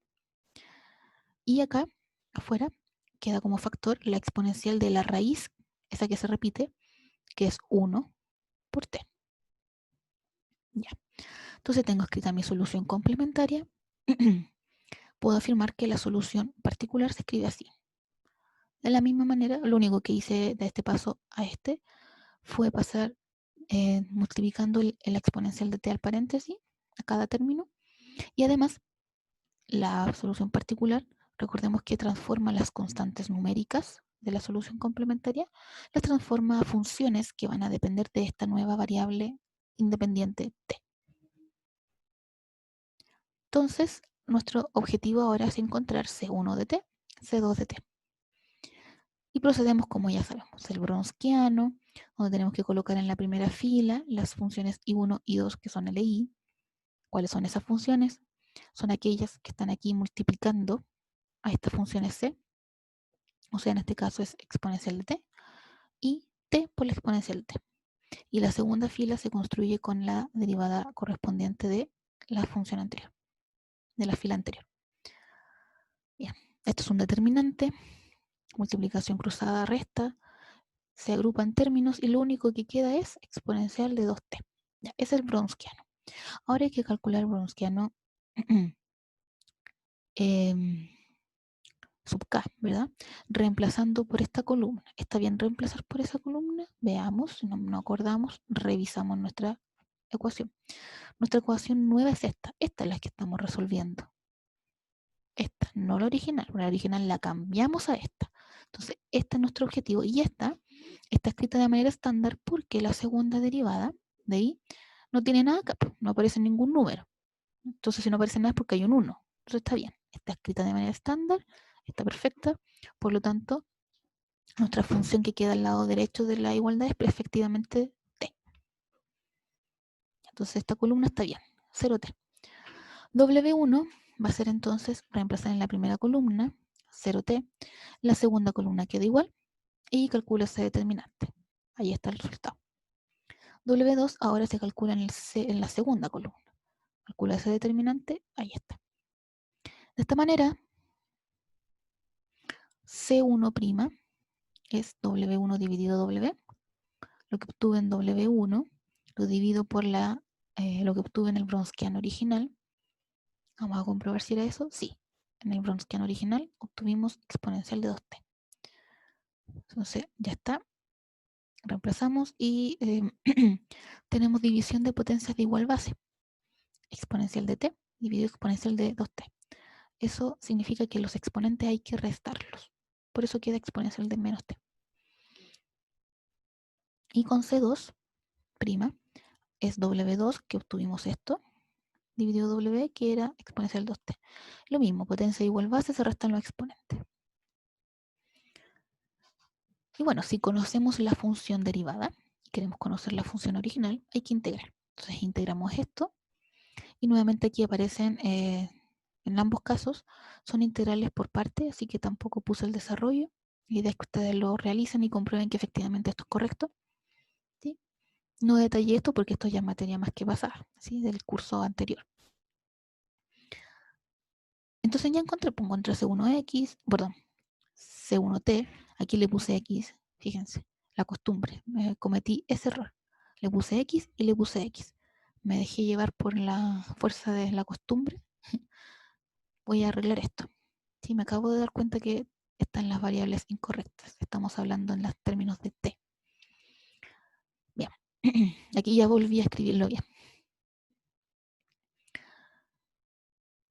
Y acá, afuera, queda como factor la exponencial de la raíz, esa que se repite, que es 1 por t. Ya. Entonces tengo escrita mi solución complementaria. Puedo afirmar que la solución particular se escribe así. De la misma manera, lo único que hice de este paso a este fue pasar multiplicando el exponencial de t al paréntesis a cada término. Y además, la solución particular, recordemos que transforma las constantes numéricas de la solución complementaria, las transforma a funciones que van a depender de esta nueva variable independiente t. Entonces, nuestro objetivo ahora es encontrar C1 de t, C2 de t. Y procedemos como ya sabemos, el Wronskiano, donde tenemos que colocar en la primera fila las funciones I1 y 2 que son LI. ¿Cuáles son esas funciones? Son aquellas que están aquí multiplicando a estas funciones C, o sea, en este caso es exponencial de t, y t por la exponencial de t. Y la segunda fila se construye con la derivada correspondiente de la función anterior, de la fila anterior. Bien, esto es un determinante, multiplicación cruzada resta, se agrupa en términos y lo único que queda es exponencial de 2t. Ya, es el Wronskiano. Ahora hay que calcular el Wronskiano sub k, ¿verdad? Reemplazando por esta columna. ¿Está bien reemplazar por esa columna? Veamos, si no acordamos, revisamos nuestra ecuación. Nuestra ecuación nueva es esta. Esta es la que estamos resolviendo. esta, no la original. La original la cambiamos a esta. Entonces, este es nuestro objetivo. Y esta está escrita de manera estándar porque la segunda derivada de ahí no tiene nada acá, no aparece ningún número. Entonces, si no aparece nada es porque hay un 1. Entonces, está bien. Está escrita de manera estándar, está perfecta. Por lo tanto, nuestra función que queda al lado derecho de la igualdad es efectivamente t. Entonces, esta columna está bien, 0t. W1 va a ser entonces reemplazar en la primera columna 0t, la segunda columna queda igual y calcula ese determinante. Ahí está el resultado. W2 ahora se calcula en la segunda columna. Calcula ese determinante, ahí está. De esta manera, C1' es W1 dividido W. Lo que obtuve en W1 lo divido por lo que obtuve en el Brownian original. Vamos a comprobar si era eso. Sí, en el Brownian original obtuvimos exponencial de 2t. Entonces, ya está. Reemplazamos y tenemos división de potencias de igual base. Exponencial de t dividido exponencial de 2t. Eso significa que los exponentes hay que restarlos. Por eso queda exponencial de menos t. Y con C2' es W2, que obtuvimos esto, dividido W, que era exponencial 2t. Lo mismo, potencia igual base, se restan los exponentes. Y bueno, si conocemos la función derivada, y queremos conocer la función original, hay que integrar. Entonces integramos esto, y nuevamente aquí aparecen, en ambos casos, son integrales por parte, así que tampoco puse el desarrollo. La idea es que ustedes lo realicen y comprueben que efectivamente esto es correcto. ¿Sí? No detallé esto porque esto ya es materia más que pasada, ¿sí? Del curso anterior. Entonces ya encontré C1x, perdón, C1t, aquí le puse x, fíjense, la costumbre, cometí ese error. Le puse x y le puse x. Me dejé llevar por la fuerza de la costumbre. Voy a arreglar esto. Sí, me acabo de dar cuenta que están las variables incorrectas. Estamos hablando en los términos de t. Bien, aquí ya volví a escribirlo bien.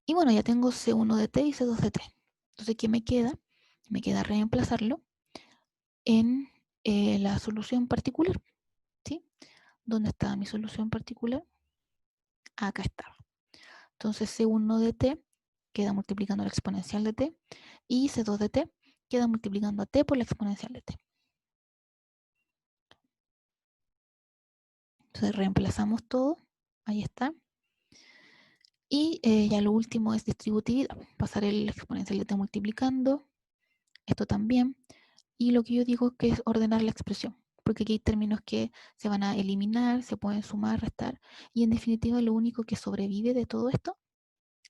Y bueno, ya tengo C1 de t y C2 de t. Entonces, ¿qué me queda? Me queda reemplazarlo en la solución particular. ¿Sí? ¿Dónde está mi solución particular? Acá está. Entonces, C1 de t queda multiplicando la exponencial de t y C2 de t queda multiplicando a t por la exponencial de t. Entonces, reemplazamos todo. Ahí está. Y ya lo último es distributividad. Pasar el exponencial de t multiplicando. Esto también. Y lo que yo digo que es ordenar la expresión. Porque aquí hay términos que se van a eliminar, se pueden sumar, restar. Y en definitiva lo único que sobrevive de todo esto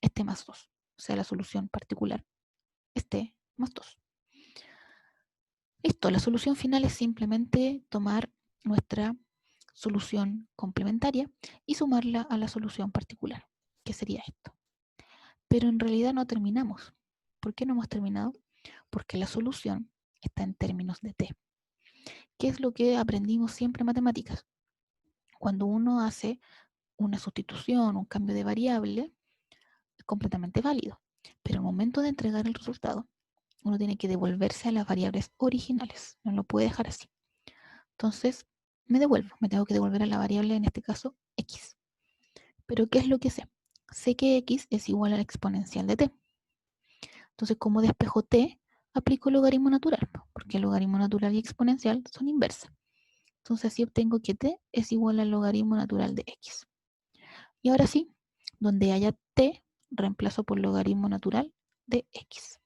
es t más 2. O sea, la solución particular es t más 2. Listo, la solución final es simplemente tomar nuestra solución complementaria y sumarla a la solución particular, que sería esto. Pero en realidad no terminamos. ¿Por qué no hemos terminado? Porque la solución está en términos de t. ¿Qué es lo que aprendimos siempre en matemáticas? Cuando uno hace una sustitución, un cambio de variable, es completamente válido. Pero al momento de entregar el resultado, uno tiene que devolverse a las variables originales. No lo puede dejar así. Entonces, me tengo que devolver a la variable, en este caso, x. Pero ¿qué es lo que sé? Sé que x es igual a la exponencial de t. Entonces, como despejo t, aplico el logaritmo natural, porque el logaritmo natural y exponencial son inversas. Entonces, así obtengo que t es igual al logaritmo natural de x. Y ahora sí, donde haya t, reemplazo por logaritmo natural de x.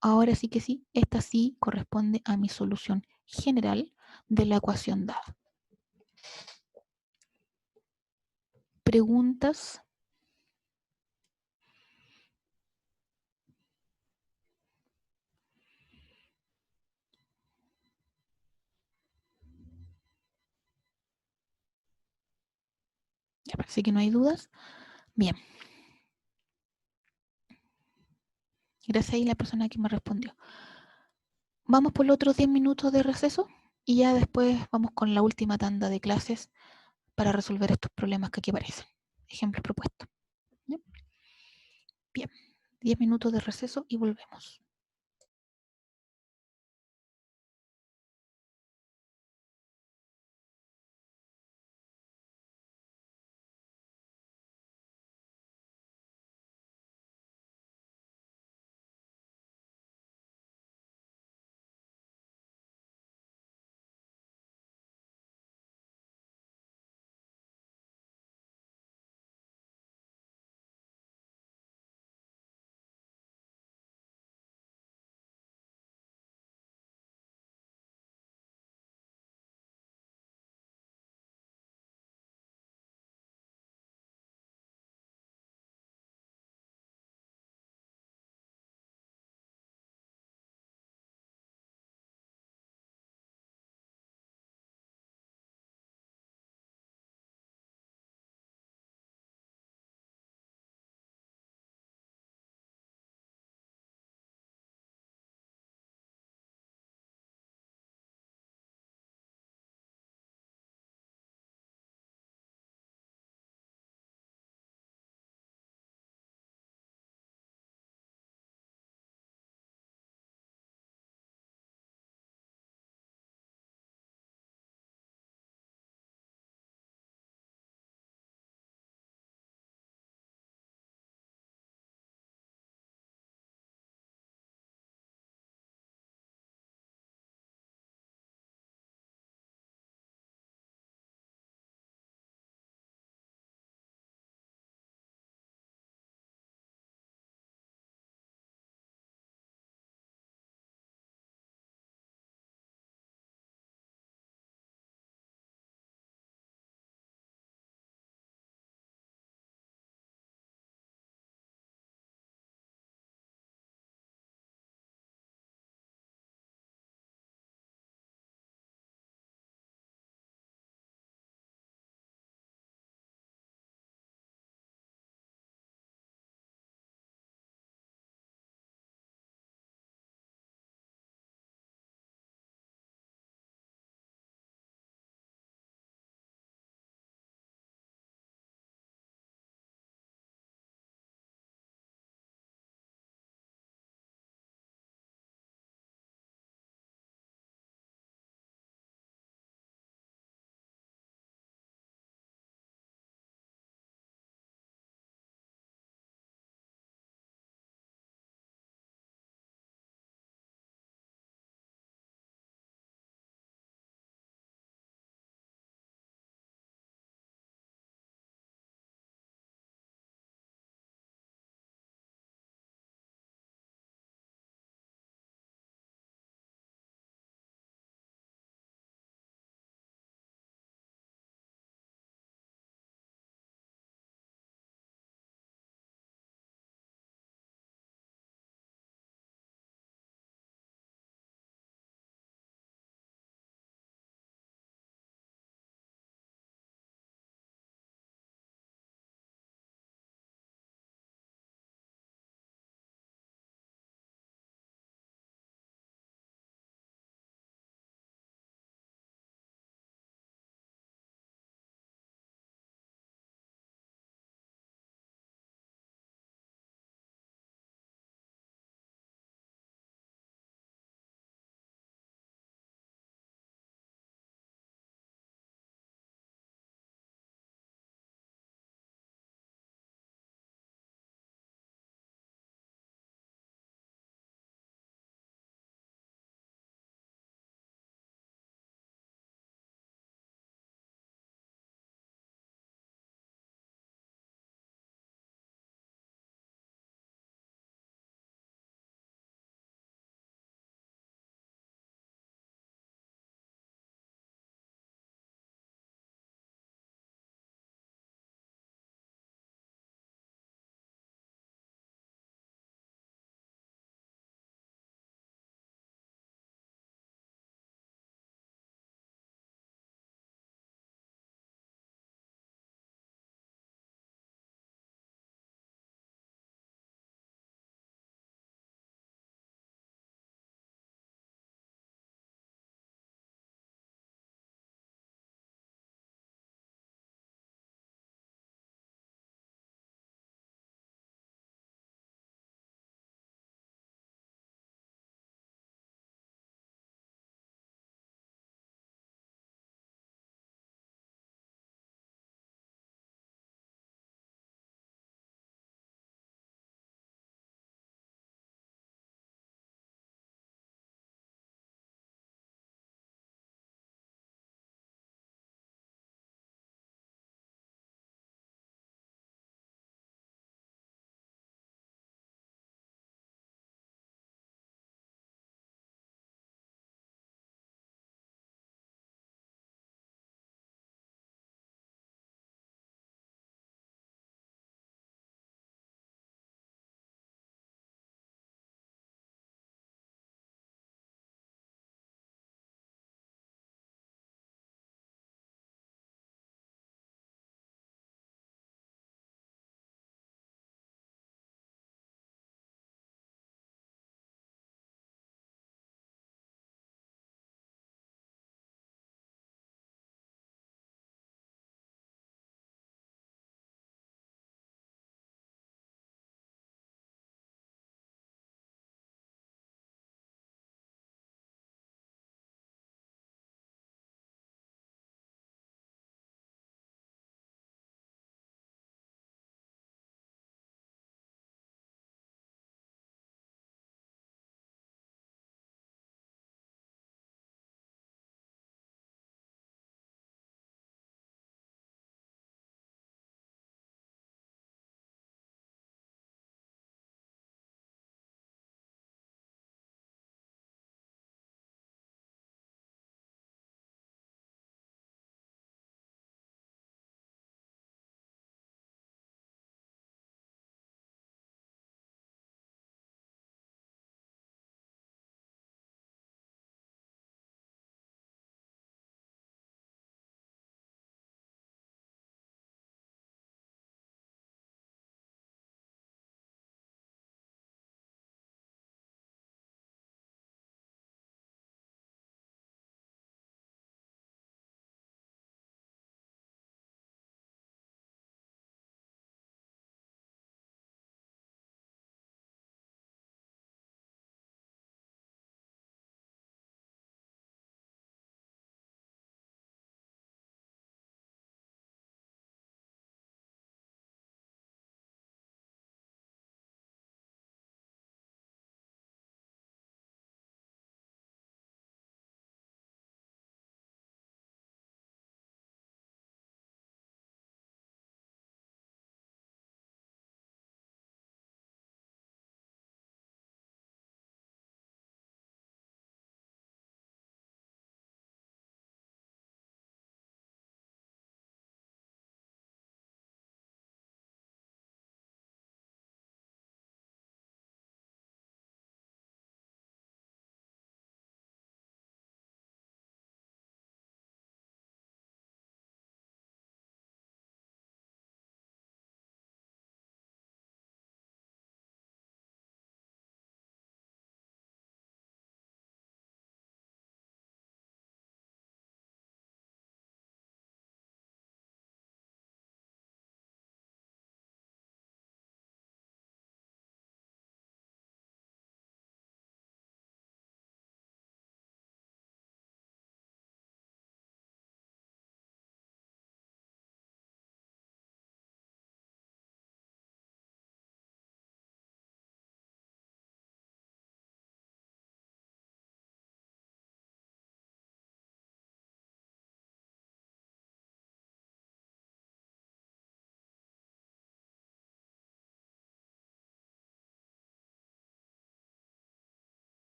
Ahora sí que sí, esta sí corresponde a mi solución general de la ecuación dada. ¿Preguntas? Ya parece que no hay dudas. Bien. Gracias a la persona que me respondió. Vamos por los otros 10 minutos de receso y ya después vamos con la última tanda de clases para resolver estos problemas que aquí aparecen. Ejemplos propuestos. ¿Bien? Bien. 10 minutos de receso y volvemos.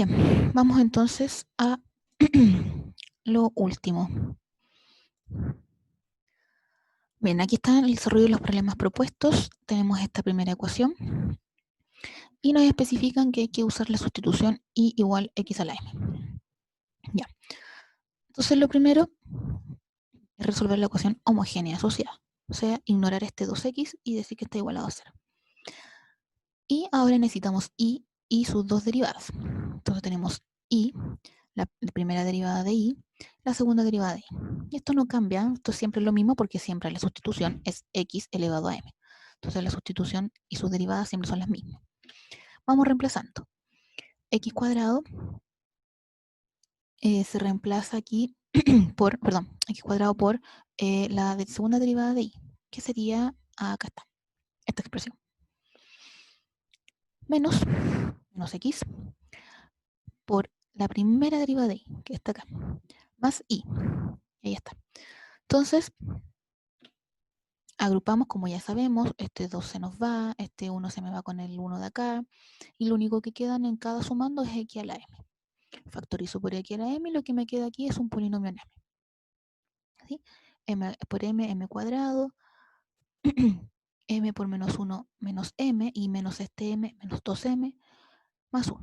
Bien, vamos entonces a lo último. Bien, aquí está el desarrollo de los problemas propuestos. Tenemos esta primera ecuación y nos especifican que hay que usar la sustitución y igual x a la m. Ya. Entonces lo primero es resolver la ecuación homogénea asociada, o sea, ignorar este 2x y decir que está igualado a 0. Y ahora necesitamos y sus dos derivadas. Entonces tenemos y, la primera derivada de y, la segunda derivada de y. Y esto no cambia, esto es siempre lo mismo porque siempre la sustitución es x elevado a m. Entonces la sustitución y sus derivadas siempre son las mismas. Vamos reemplazando. X cuadrado se reemplaza aquí por, perdón, x cuadrado por la segunda derivada de y, que sería, acá está, esta expresión. Menos x por la primera derivada de y, que está acá, más y. Ahí está. Entonces, agrupamos, como ya sabemos, este 2 se nos va, este 1 se me va con el 1 de acá, y lo único que quedan en cada sumando es x a la m. Factorizo por x a la m y lo que me queda aquí es un polinomio en m. ¿Sí? M por m cuadrado, m por menos 1 menos m, y menos este m menos 2m más 1.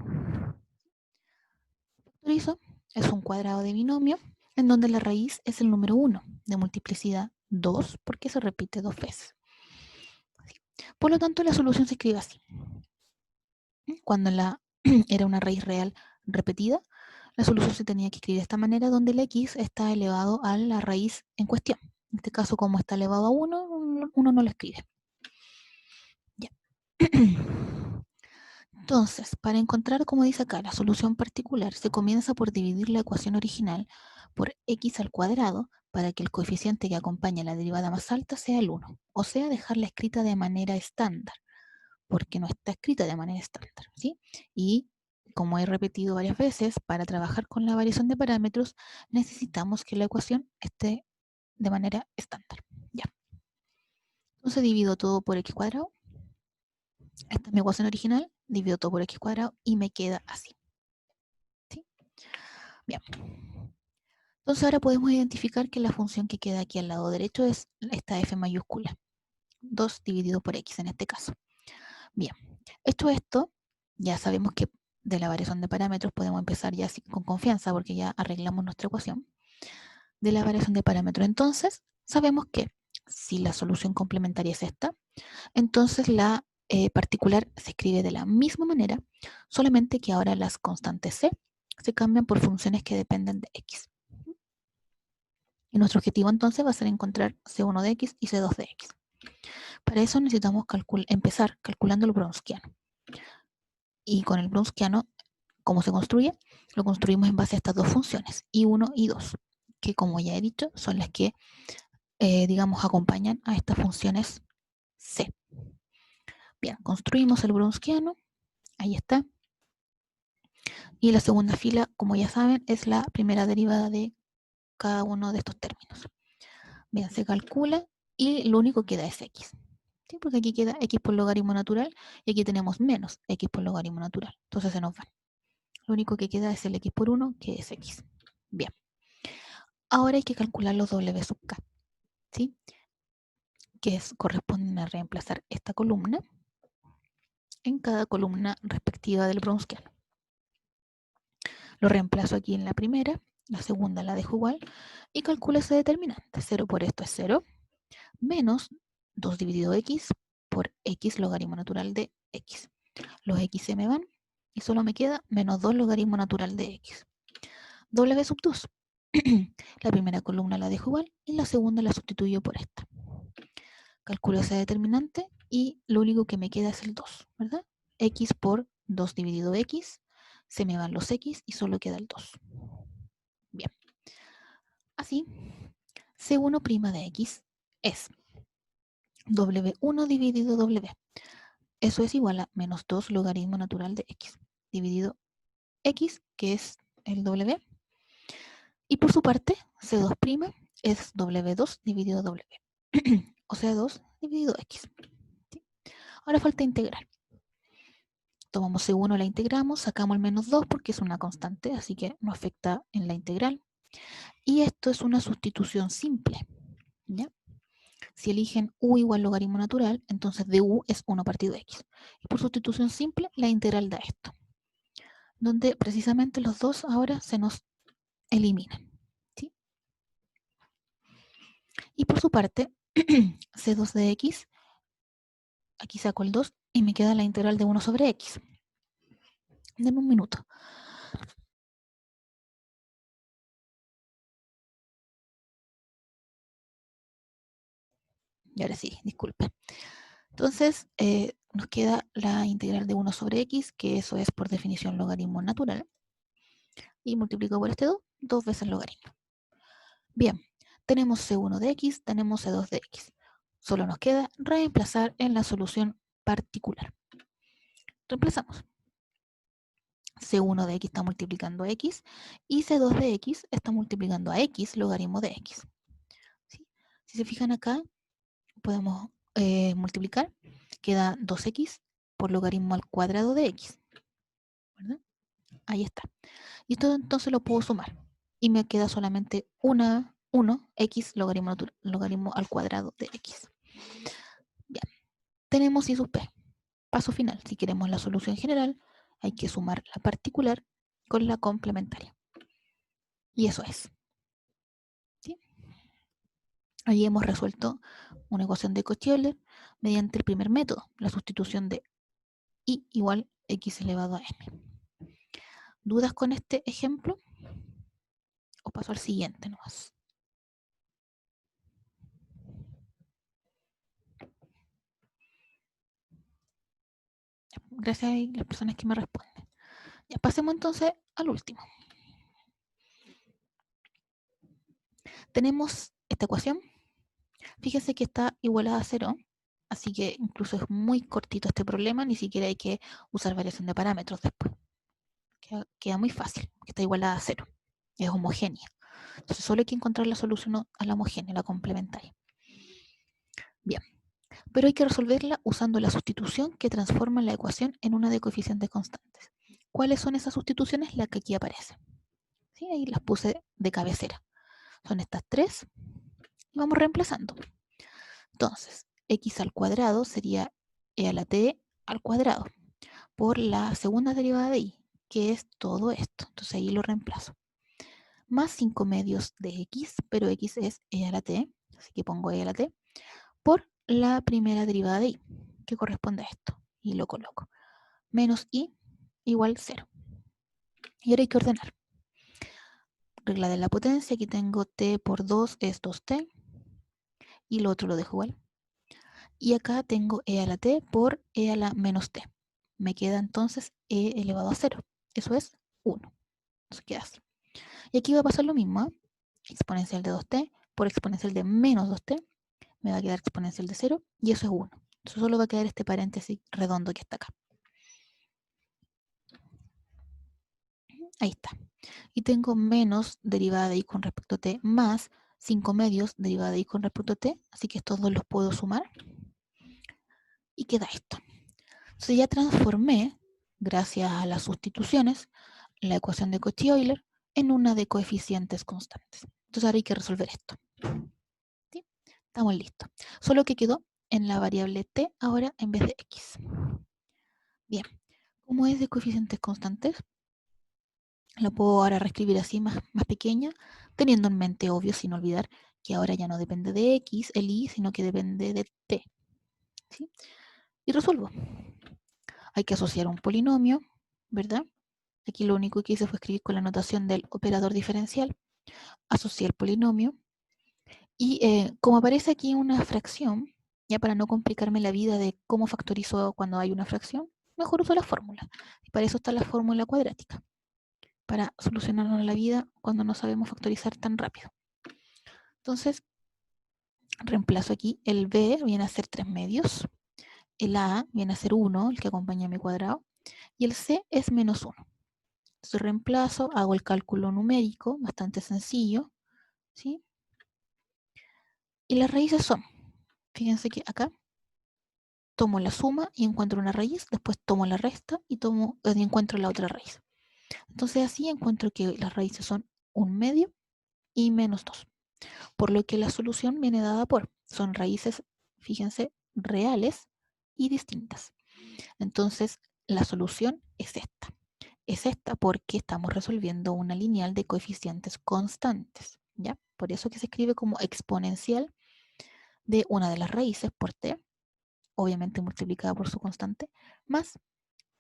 Factorizo, es un cuadrado de binomio en donde la raíz es el número 1 de multiplicidad 2 porque se repite 2 veces. Por lo tanto, la solución se escribe así. Cuando era una raíz real repetida, la solución se tenía que escribir de esta manera, donde el x está elevado a la raíz en cuestión. En este caso, como está elevado a 1, uno no lo escribe. Ya. Entonces, para encontrar, como dice acá, la solución particular, se comienza por dividir la ecuación original por x al cuadrado para que el coeficiente que acompaña la derivada más alta sea el 1, o sea, dejarla escrita de manera estándar, porque no está escrita de manera estándar, ¿sí? Y como he repetido varias veces, para trabajar con la variación de parámetros necesitamos que la ecuación esté de manera estándar. Ya. Entonces divido todo por x cuadrado. Esta es mi ecuación original, divido todo por x cuadrado y me queda así. ¿Sí? Bien. Entonces ahora podemos identificar que la función que queda aquí al lado derecho es esta f mayúscula, 2 dividido por x en este caso. Bien, hecho esto, ya sabemos que de la variación de parámetros podemos empezar ya con confianza porque ya arreglamos nuestra ecuación de la variación de parámetros. Entonces, sabemos que si la solución complementaria es esta, entonces la particular se escribe de la misma manera, solamente que ahora las constantes c se cambian por funciones que dependen de x. Y nuestro objetivo entonces va a ser encontrar C1 de x y C2 de x. Para eso necesitamos empezar calculando el browskiano. Y con el browskiano, ¿cómo se construye? Lo construimos en base a estas dos funciones, I1 y 2, que como ya he dicho, son las que, digamos, acompañan a estas funciones C. Bien, construimos el browskiano, ahí está. Y la segunda fila, como ya saben, es la primera derivada de cada uno de estos términos. Bien, se calcula y lo único que queda es x. ¿Sí? Porque aquí queda x por logaritmo natural y aquí tenemos menos x por logaritmo natural. Entonces se nos van. Lo único que queda es el x por 1, que es x. Bien. Ahora hay que calcular los w sub k, ¿sí? Que corresponden a reemplazar esta columna en cada columna respectiva del browskiano. Lo reemplazo aquí en la primera, la segunda la dejo igual y calculo ese determinante. 0 por esto es 0, menos 2 dividido x por x logaritmo natural de x. Los x se me van y solo me queda menos 2 logaritmo natural de x. W sub 2. La primera columna la dejo igual y la segunda la sustituyo por esta. Calculo ese determinante y lo único que me queda es el 2, ¿verdad? X por 2 dividido x, se me van los x y solo queda el 2. Bien. Así, C1' de x es W1 dividido W. Eso es igual a menos 2 logaritmo natural de x, dividido x, que es el W. Y por su parte, C2' es W2 dividido W. O sea, 2 dividido x. ¿Sí? Ahora falta integrar. tomamos C1, la integramos, sacamos el menos 2 porque es una constante, así que no afecta en la integral. Y esto es una sustitución simple, ¿ya? Si eligen u igual logaritmo natural, entonces du es 1 partido x. Y por sustitución simple, la integral da esto, donde precisamente los dos ahora se nos eliminan, ¿sí? Y por su parte, c2 de x, aquí saco el 2 y me queda la integral de 1 sobre x. Denme un minuto. Y ahora sí, disculpen. Entonces, nos queda la integral de 1 sobre x, que eso es por definición logaritmo natural. Y multiplico por este 2, 2 veces logaritmo. Bien, tenemos C1 de x, tenemos C2 de x. Solo nos queda reemplazar en la solución particular. Reemplazamos. C1 de x está multiplicando a x y C2 de x está multiplicando a x logaritmo de x. ¿Sí? Si se fijan acá, podemos multiplicar. Queda 2x por logaritmo al cuadrado de x. ¿Verdad? Ahí está. Y esto entonces lo puedo sumar. Y me queda solamente 1 x logaritmo al cuadrado de x. Bien. Tenemos I sub p. Paso final. Si queremos la solución general, hay que sumar la particular con la complementaria. Y eso es. ¿Sí? Ahí hemos resuelto una ecuación de Cauchy-Euler mediante el primer método, la sustitución de I igual x elevado a m. ¿Dudas con este ejemplo? O paso al siguiente nomás. Gracias a las personas que me responden. Ya, pasemos entonces al último. Tenemos esta ecuación. Fíjense que está igualada a 0, así que incluso es muy cortito este problema, ni siquiera hay que usar variación de parámetros después. Queda muy fácil, porque está igualada a 0. Es homogénea. Entonces solo hay que encontrar la solución a la homogénea, la complementaria. Bien, pero hay que resolverla usando la sustitución que transforma la ecuación en una de coeficientes constantes. ¿Cuáles son esas sustituciones? Las que aquí aparecen. ¿Sí? Ahí las puse de cabecera. Son estas tres y vamos reemplazando. Entonces, x al cuadrado sería e a la t al cuadrado por la segunda derivada de y, que es todo esto. Entonces ahí lo reemplazo. Más 5 medios de x, pero x es e a la t, así que pongo e a la t, por la primera derivada de y, que corresponde a esto, y lo coloco. Menos y igual 0. Y ahora hay que ordenar. Regla de la potencia, aquí tengo t por 2 es 2t, y lo otro lo dejo igual. Y acá tengo e a la t por e a la menos t. Me queda entonces e elevado a 0. Eso es 1. Entonces queda así. Y aquí va a pasar lo mismo. ¿Eh? Exponencial de 2t por exponencial de menos 2t. Me va a quedar exponencial de 0 y eso es 1. Entonces solo va a quedar este paréntesis redondo que está acá. Ahí está. Y tengo menos derivada de y con respecto a t más 5 medios derivada de y con respecto a t. Así que estos dos los puedo sumar. Y queda esto. Entonces ya transformé, gracias a las sustituciones, la ecuación de Cauchy-Euler en una de coeficientes constantes. Entonces ahora hay que resolver esto. ¿Sí? Estamos listos. Solo que quedó en la variable t ahora en vez de x. Bien, como es de coeficientes constantes, la puedo ahora reescribir así más pequeña, teniendo en mente, obvio, sin olvidar, que ahora ya no depende de x, el y, sino que depende de t. ¿Sí? Y resuelvo. Hay que asociar un polinomio, ¿verdad? Aquí lo único que hice fue escribir con la notación del operador diferencial. Asocié el polinomio. Y como aparece aquí una fracción, ya para no complicarme la vida de cómo factorizo cuando hay una fracción, mejor uso la fórmula. Y para eso está la fórmula cuadrática, para solucionarnos la vida cuando no sabemos factorizar tan rápido. Entonces, reemplazo aquí el b, viene a ser 3 medios, el a viene a ser 1, el que acompaña a mi cuadrado, y el c es menos 1. Entonces reemplazo, hago el cálculo numérico, bastante sencillo, ¿sí? Y las raíces son, fíjense que acá tomo la suma y encuentro una raíz, después tomo la resta y encuentro la otra raíz. Entonces así encuentro que las raíces son 1/2 y -2. Por lo que la solución viene dada son raíces, fíjense, reales y distintas. Entonces la solución es esta. Es esta porque estamos resolviendo una lineal de coeficientes constantes, ¿ya? Por eso que se escribe como exponencial de una de las raíces por t, obviamente multiplicada por su constante, más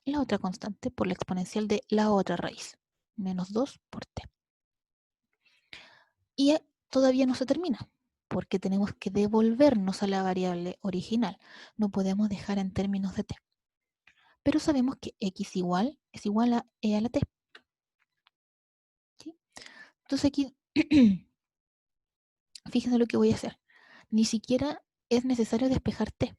la otra constante por la exponencial de la otra raíz, -2 por t. Y todavía no se termina, porque tenemos que devolvernos a la variable original. No podemos dejar en términos de t. Pero sabemos que x igual es igual a e a la t. ¿Sí? Entonces aquí, fíjense lo que voy a hacer. Ni siquiera es necesario despejar t,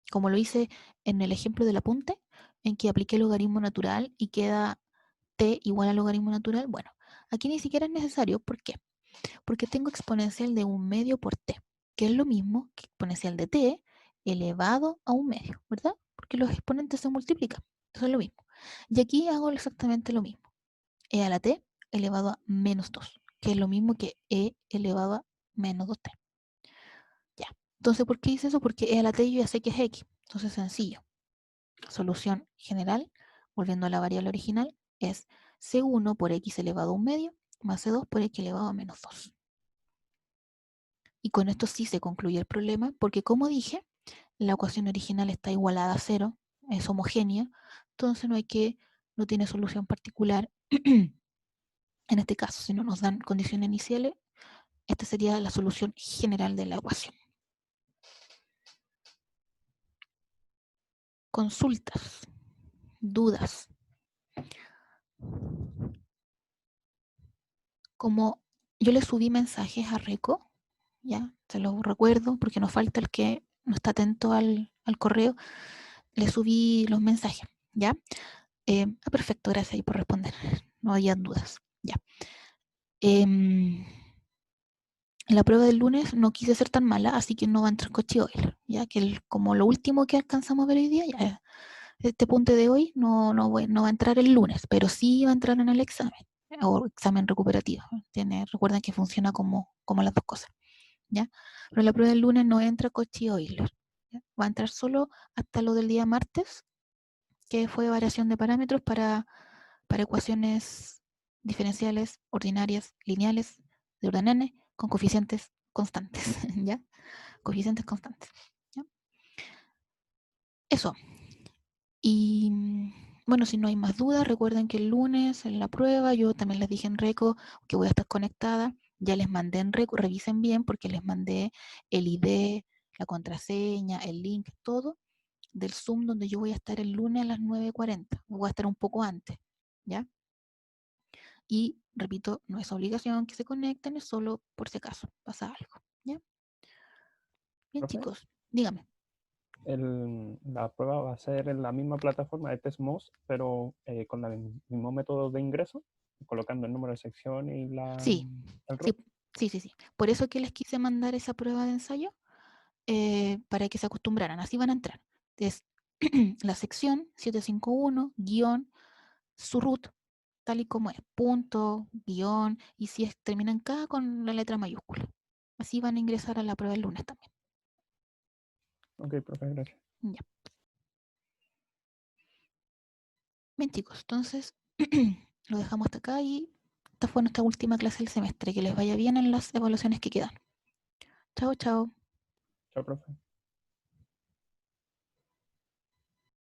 como lo hice en el ejemplo del apunte, en que apliqué el logaritmo natural y queda t igual al logaritmo natural. Bueno, aquí ni siquiera es necesario. ¿Por qué? Porque tengo exponencial de 1/2 por t, que es lo mismo que exponencial de t elevado a 1/2, ¿verdad? Porque los exponentes se multiplican. Eso es lo mismo. Y aquí hago exactamente lo mismo. E a la t elevado a -2, que es lo mismo que e elevado a -2t. Ya. Entonces, ¿por qué hice eso? Porque e a la t yo ya sé que es x. Entonces, sencillo. Solución general, volviendo a la variable original, es c1 por x elevado a 1/2 más c2 por x elevado a -2. Y con esto sí se concluye el problema, porque como dije, la ecuación original está igualada a 0, es homogénea, entonces no tiene solución particular en este caso. Si no nos dan condiciones iniciales, esta sería la solución general de la ecuación. Consultas, dudas. Como yo le subí mensajes a Reco, ya, se los recuerdo porque nos falta el que no está atento al correo, le subí los mensajes, ¿ya? Perfecto, gracias ahí por responder, no había dudas, ya. La prueba del lunes no quise ser tan mala, así que no va a entrar Cochi Oil, ya que como lo último que alcanzamos a ver hoy día, ya este punto de hoy no va a entrar el lunes, pero sí va a entrar en el examen, o examen recuperativo. Recuerden que funciona como las dos cosas, ¿ya? Pero la prueba del lunes no entra Cochi Euler, ¿ya? Va a entrar solo hasta lo del día martes, que fue variación de parámetros para ecuaciones diferenciales, ordinarias, lineales, de orden n, con coeficientes constantes, ¿ya? Coeficientes constantes, ¿ya? Eso. Y bueno, si no hay más dudas, recuerden que el lunes en la prueba, yo también les dije en Reco que voy a estar conectada. Ya les mandé en Reco, revisen bien porque les mandé el ID, la contraseña, el link, todo del Zoom donde yo voy a estar el lunes a las 9:40. Voy a estar un poco antes, ¿ya? Y repito, no es obligación que se conecten, es solo por si acaso pasa algo, ¿ya? Bien, Profe, chicos, dígame. la prueba va a ser en la misma plataforma de TestMost, pero con el mismo método de ingreso, colocando el número de sección y Sí, el root. sí, sí, sí, sí. Por eso que les quise mandar esa prueba de ensayo, para que se acostumbraran. Así van a entrar. Es la sección 751, guión, su root, tal y como es, punto, guión, y si terminan cada con la letra mayúscula. Así van a ingresar a la prueba el lunes también. Ok, profe, gracias. Ya. Bien, chicos, entonces lo dejamos hasta acá y esta fue nuestra última clase del semestre. Que les vaya bien en las evaluaciones que quedan. Chao, chao. Chao, profe.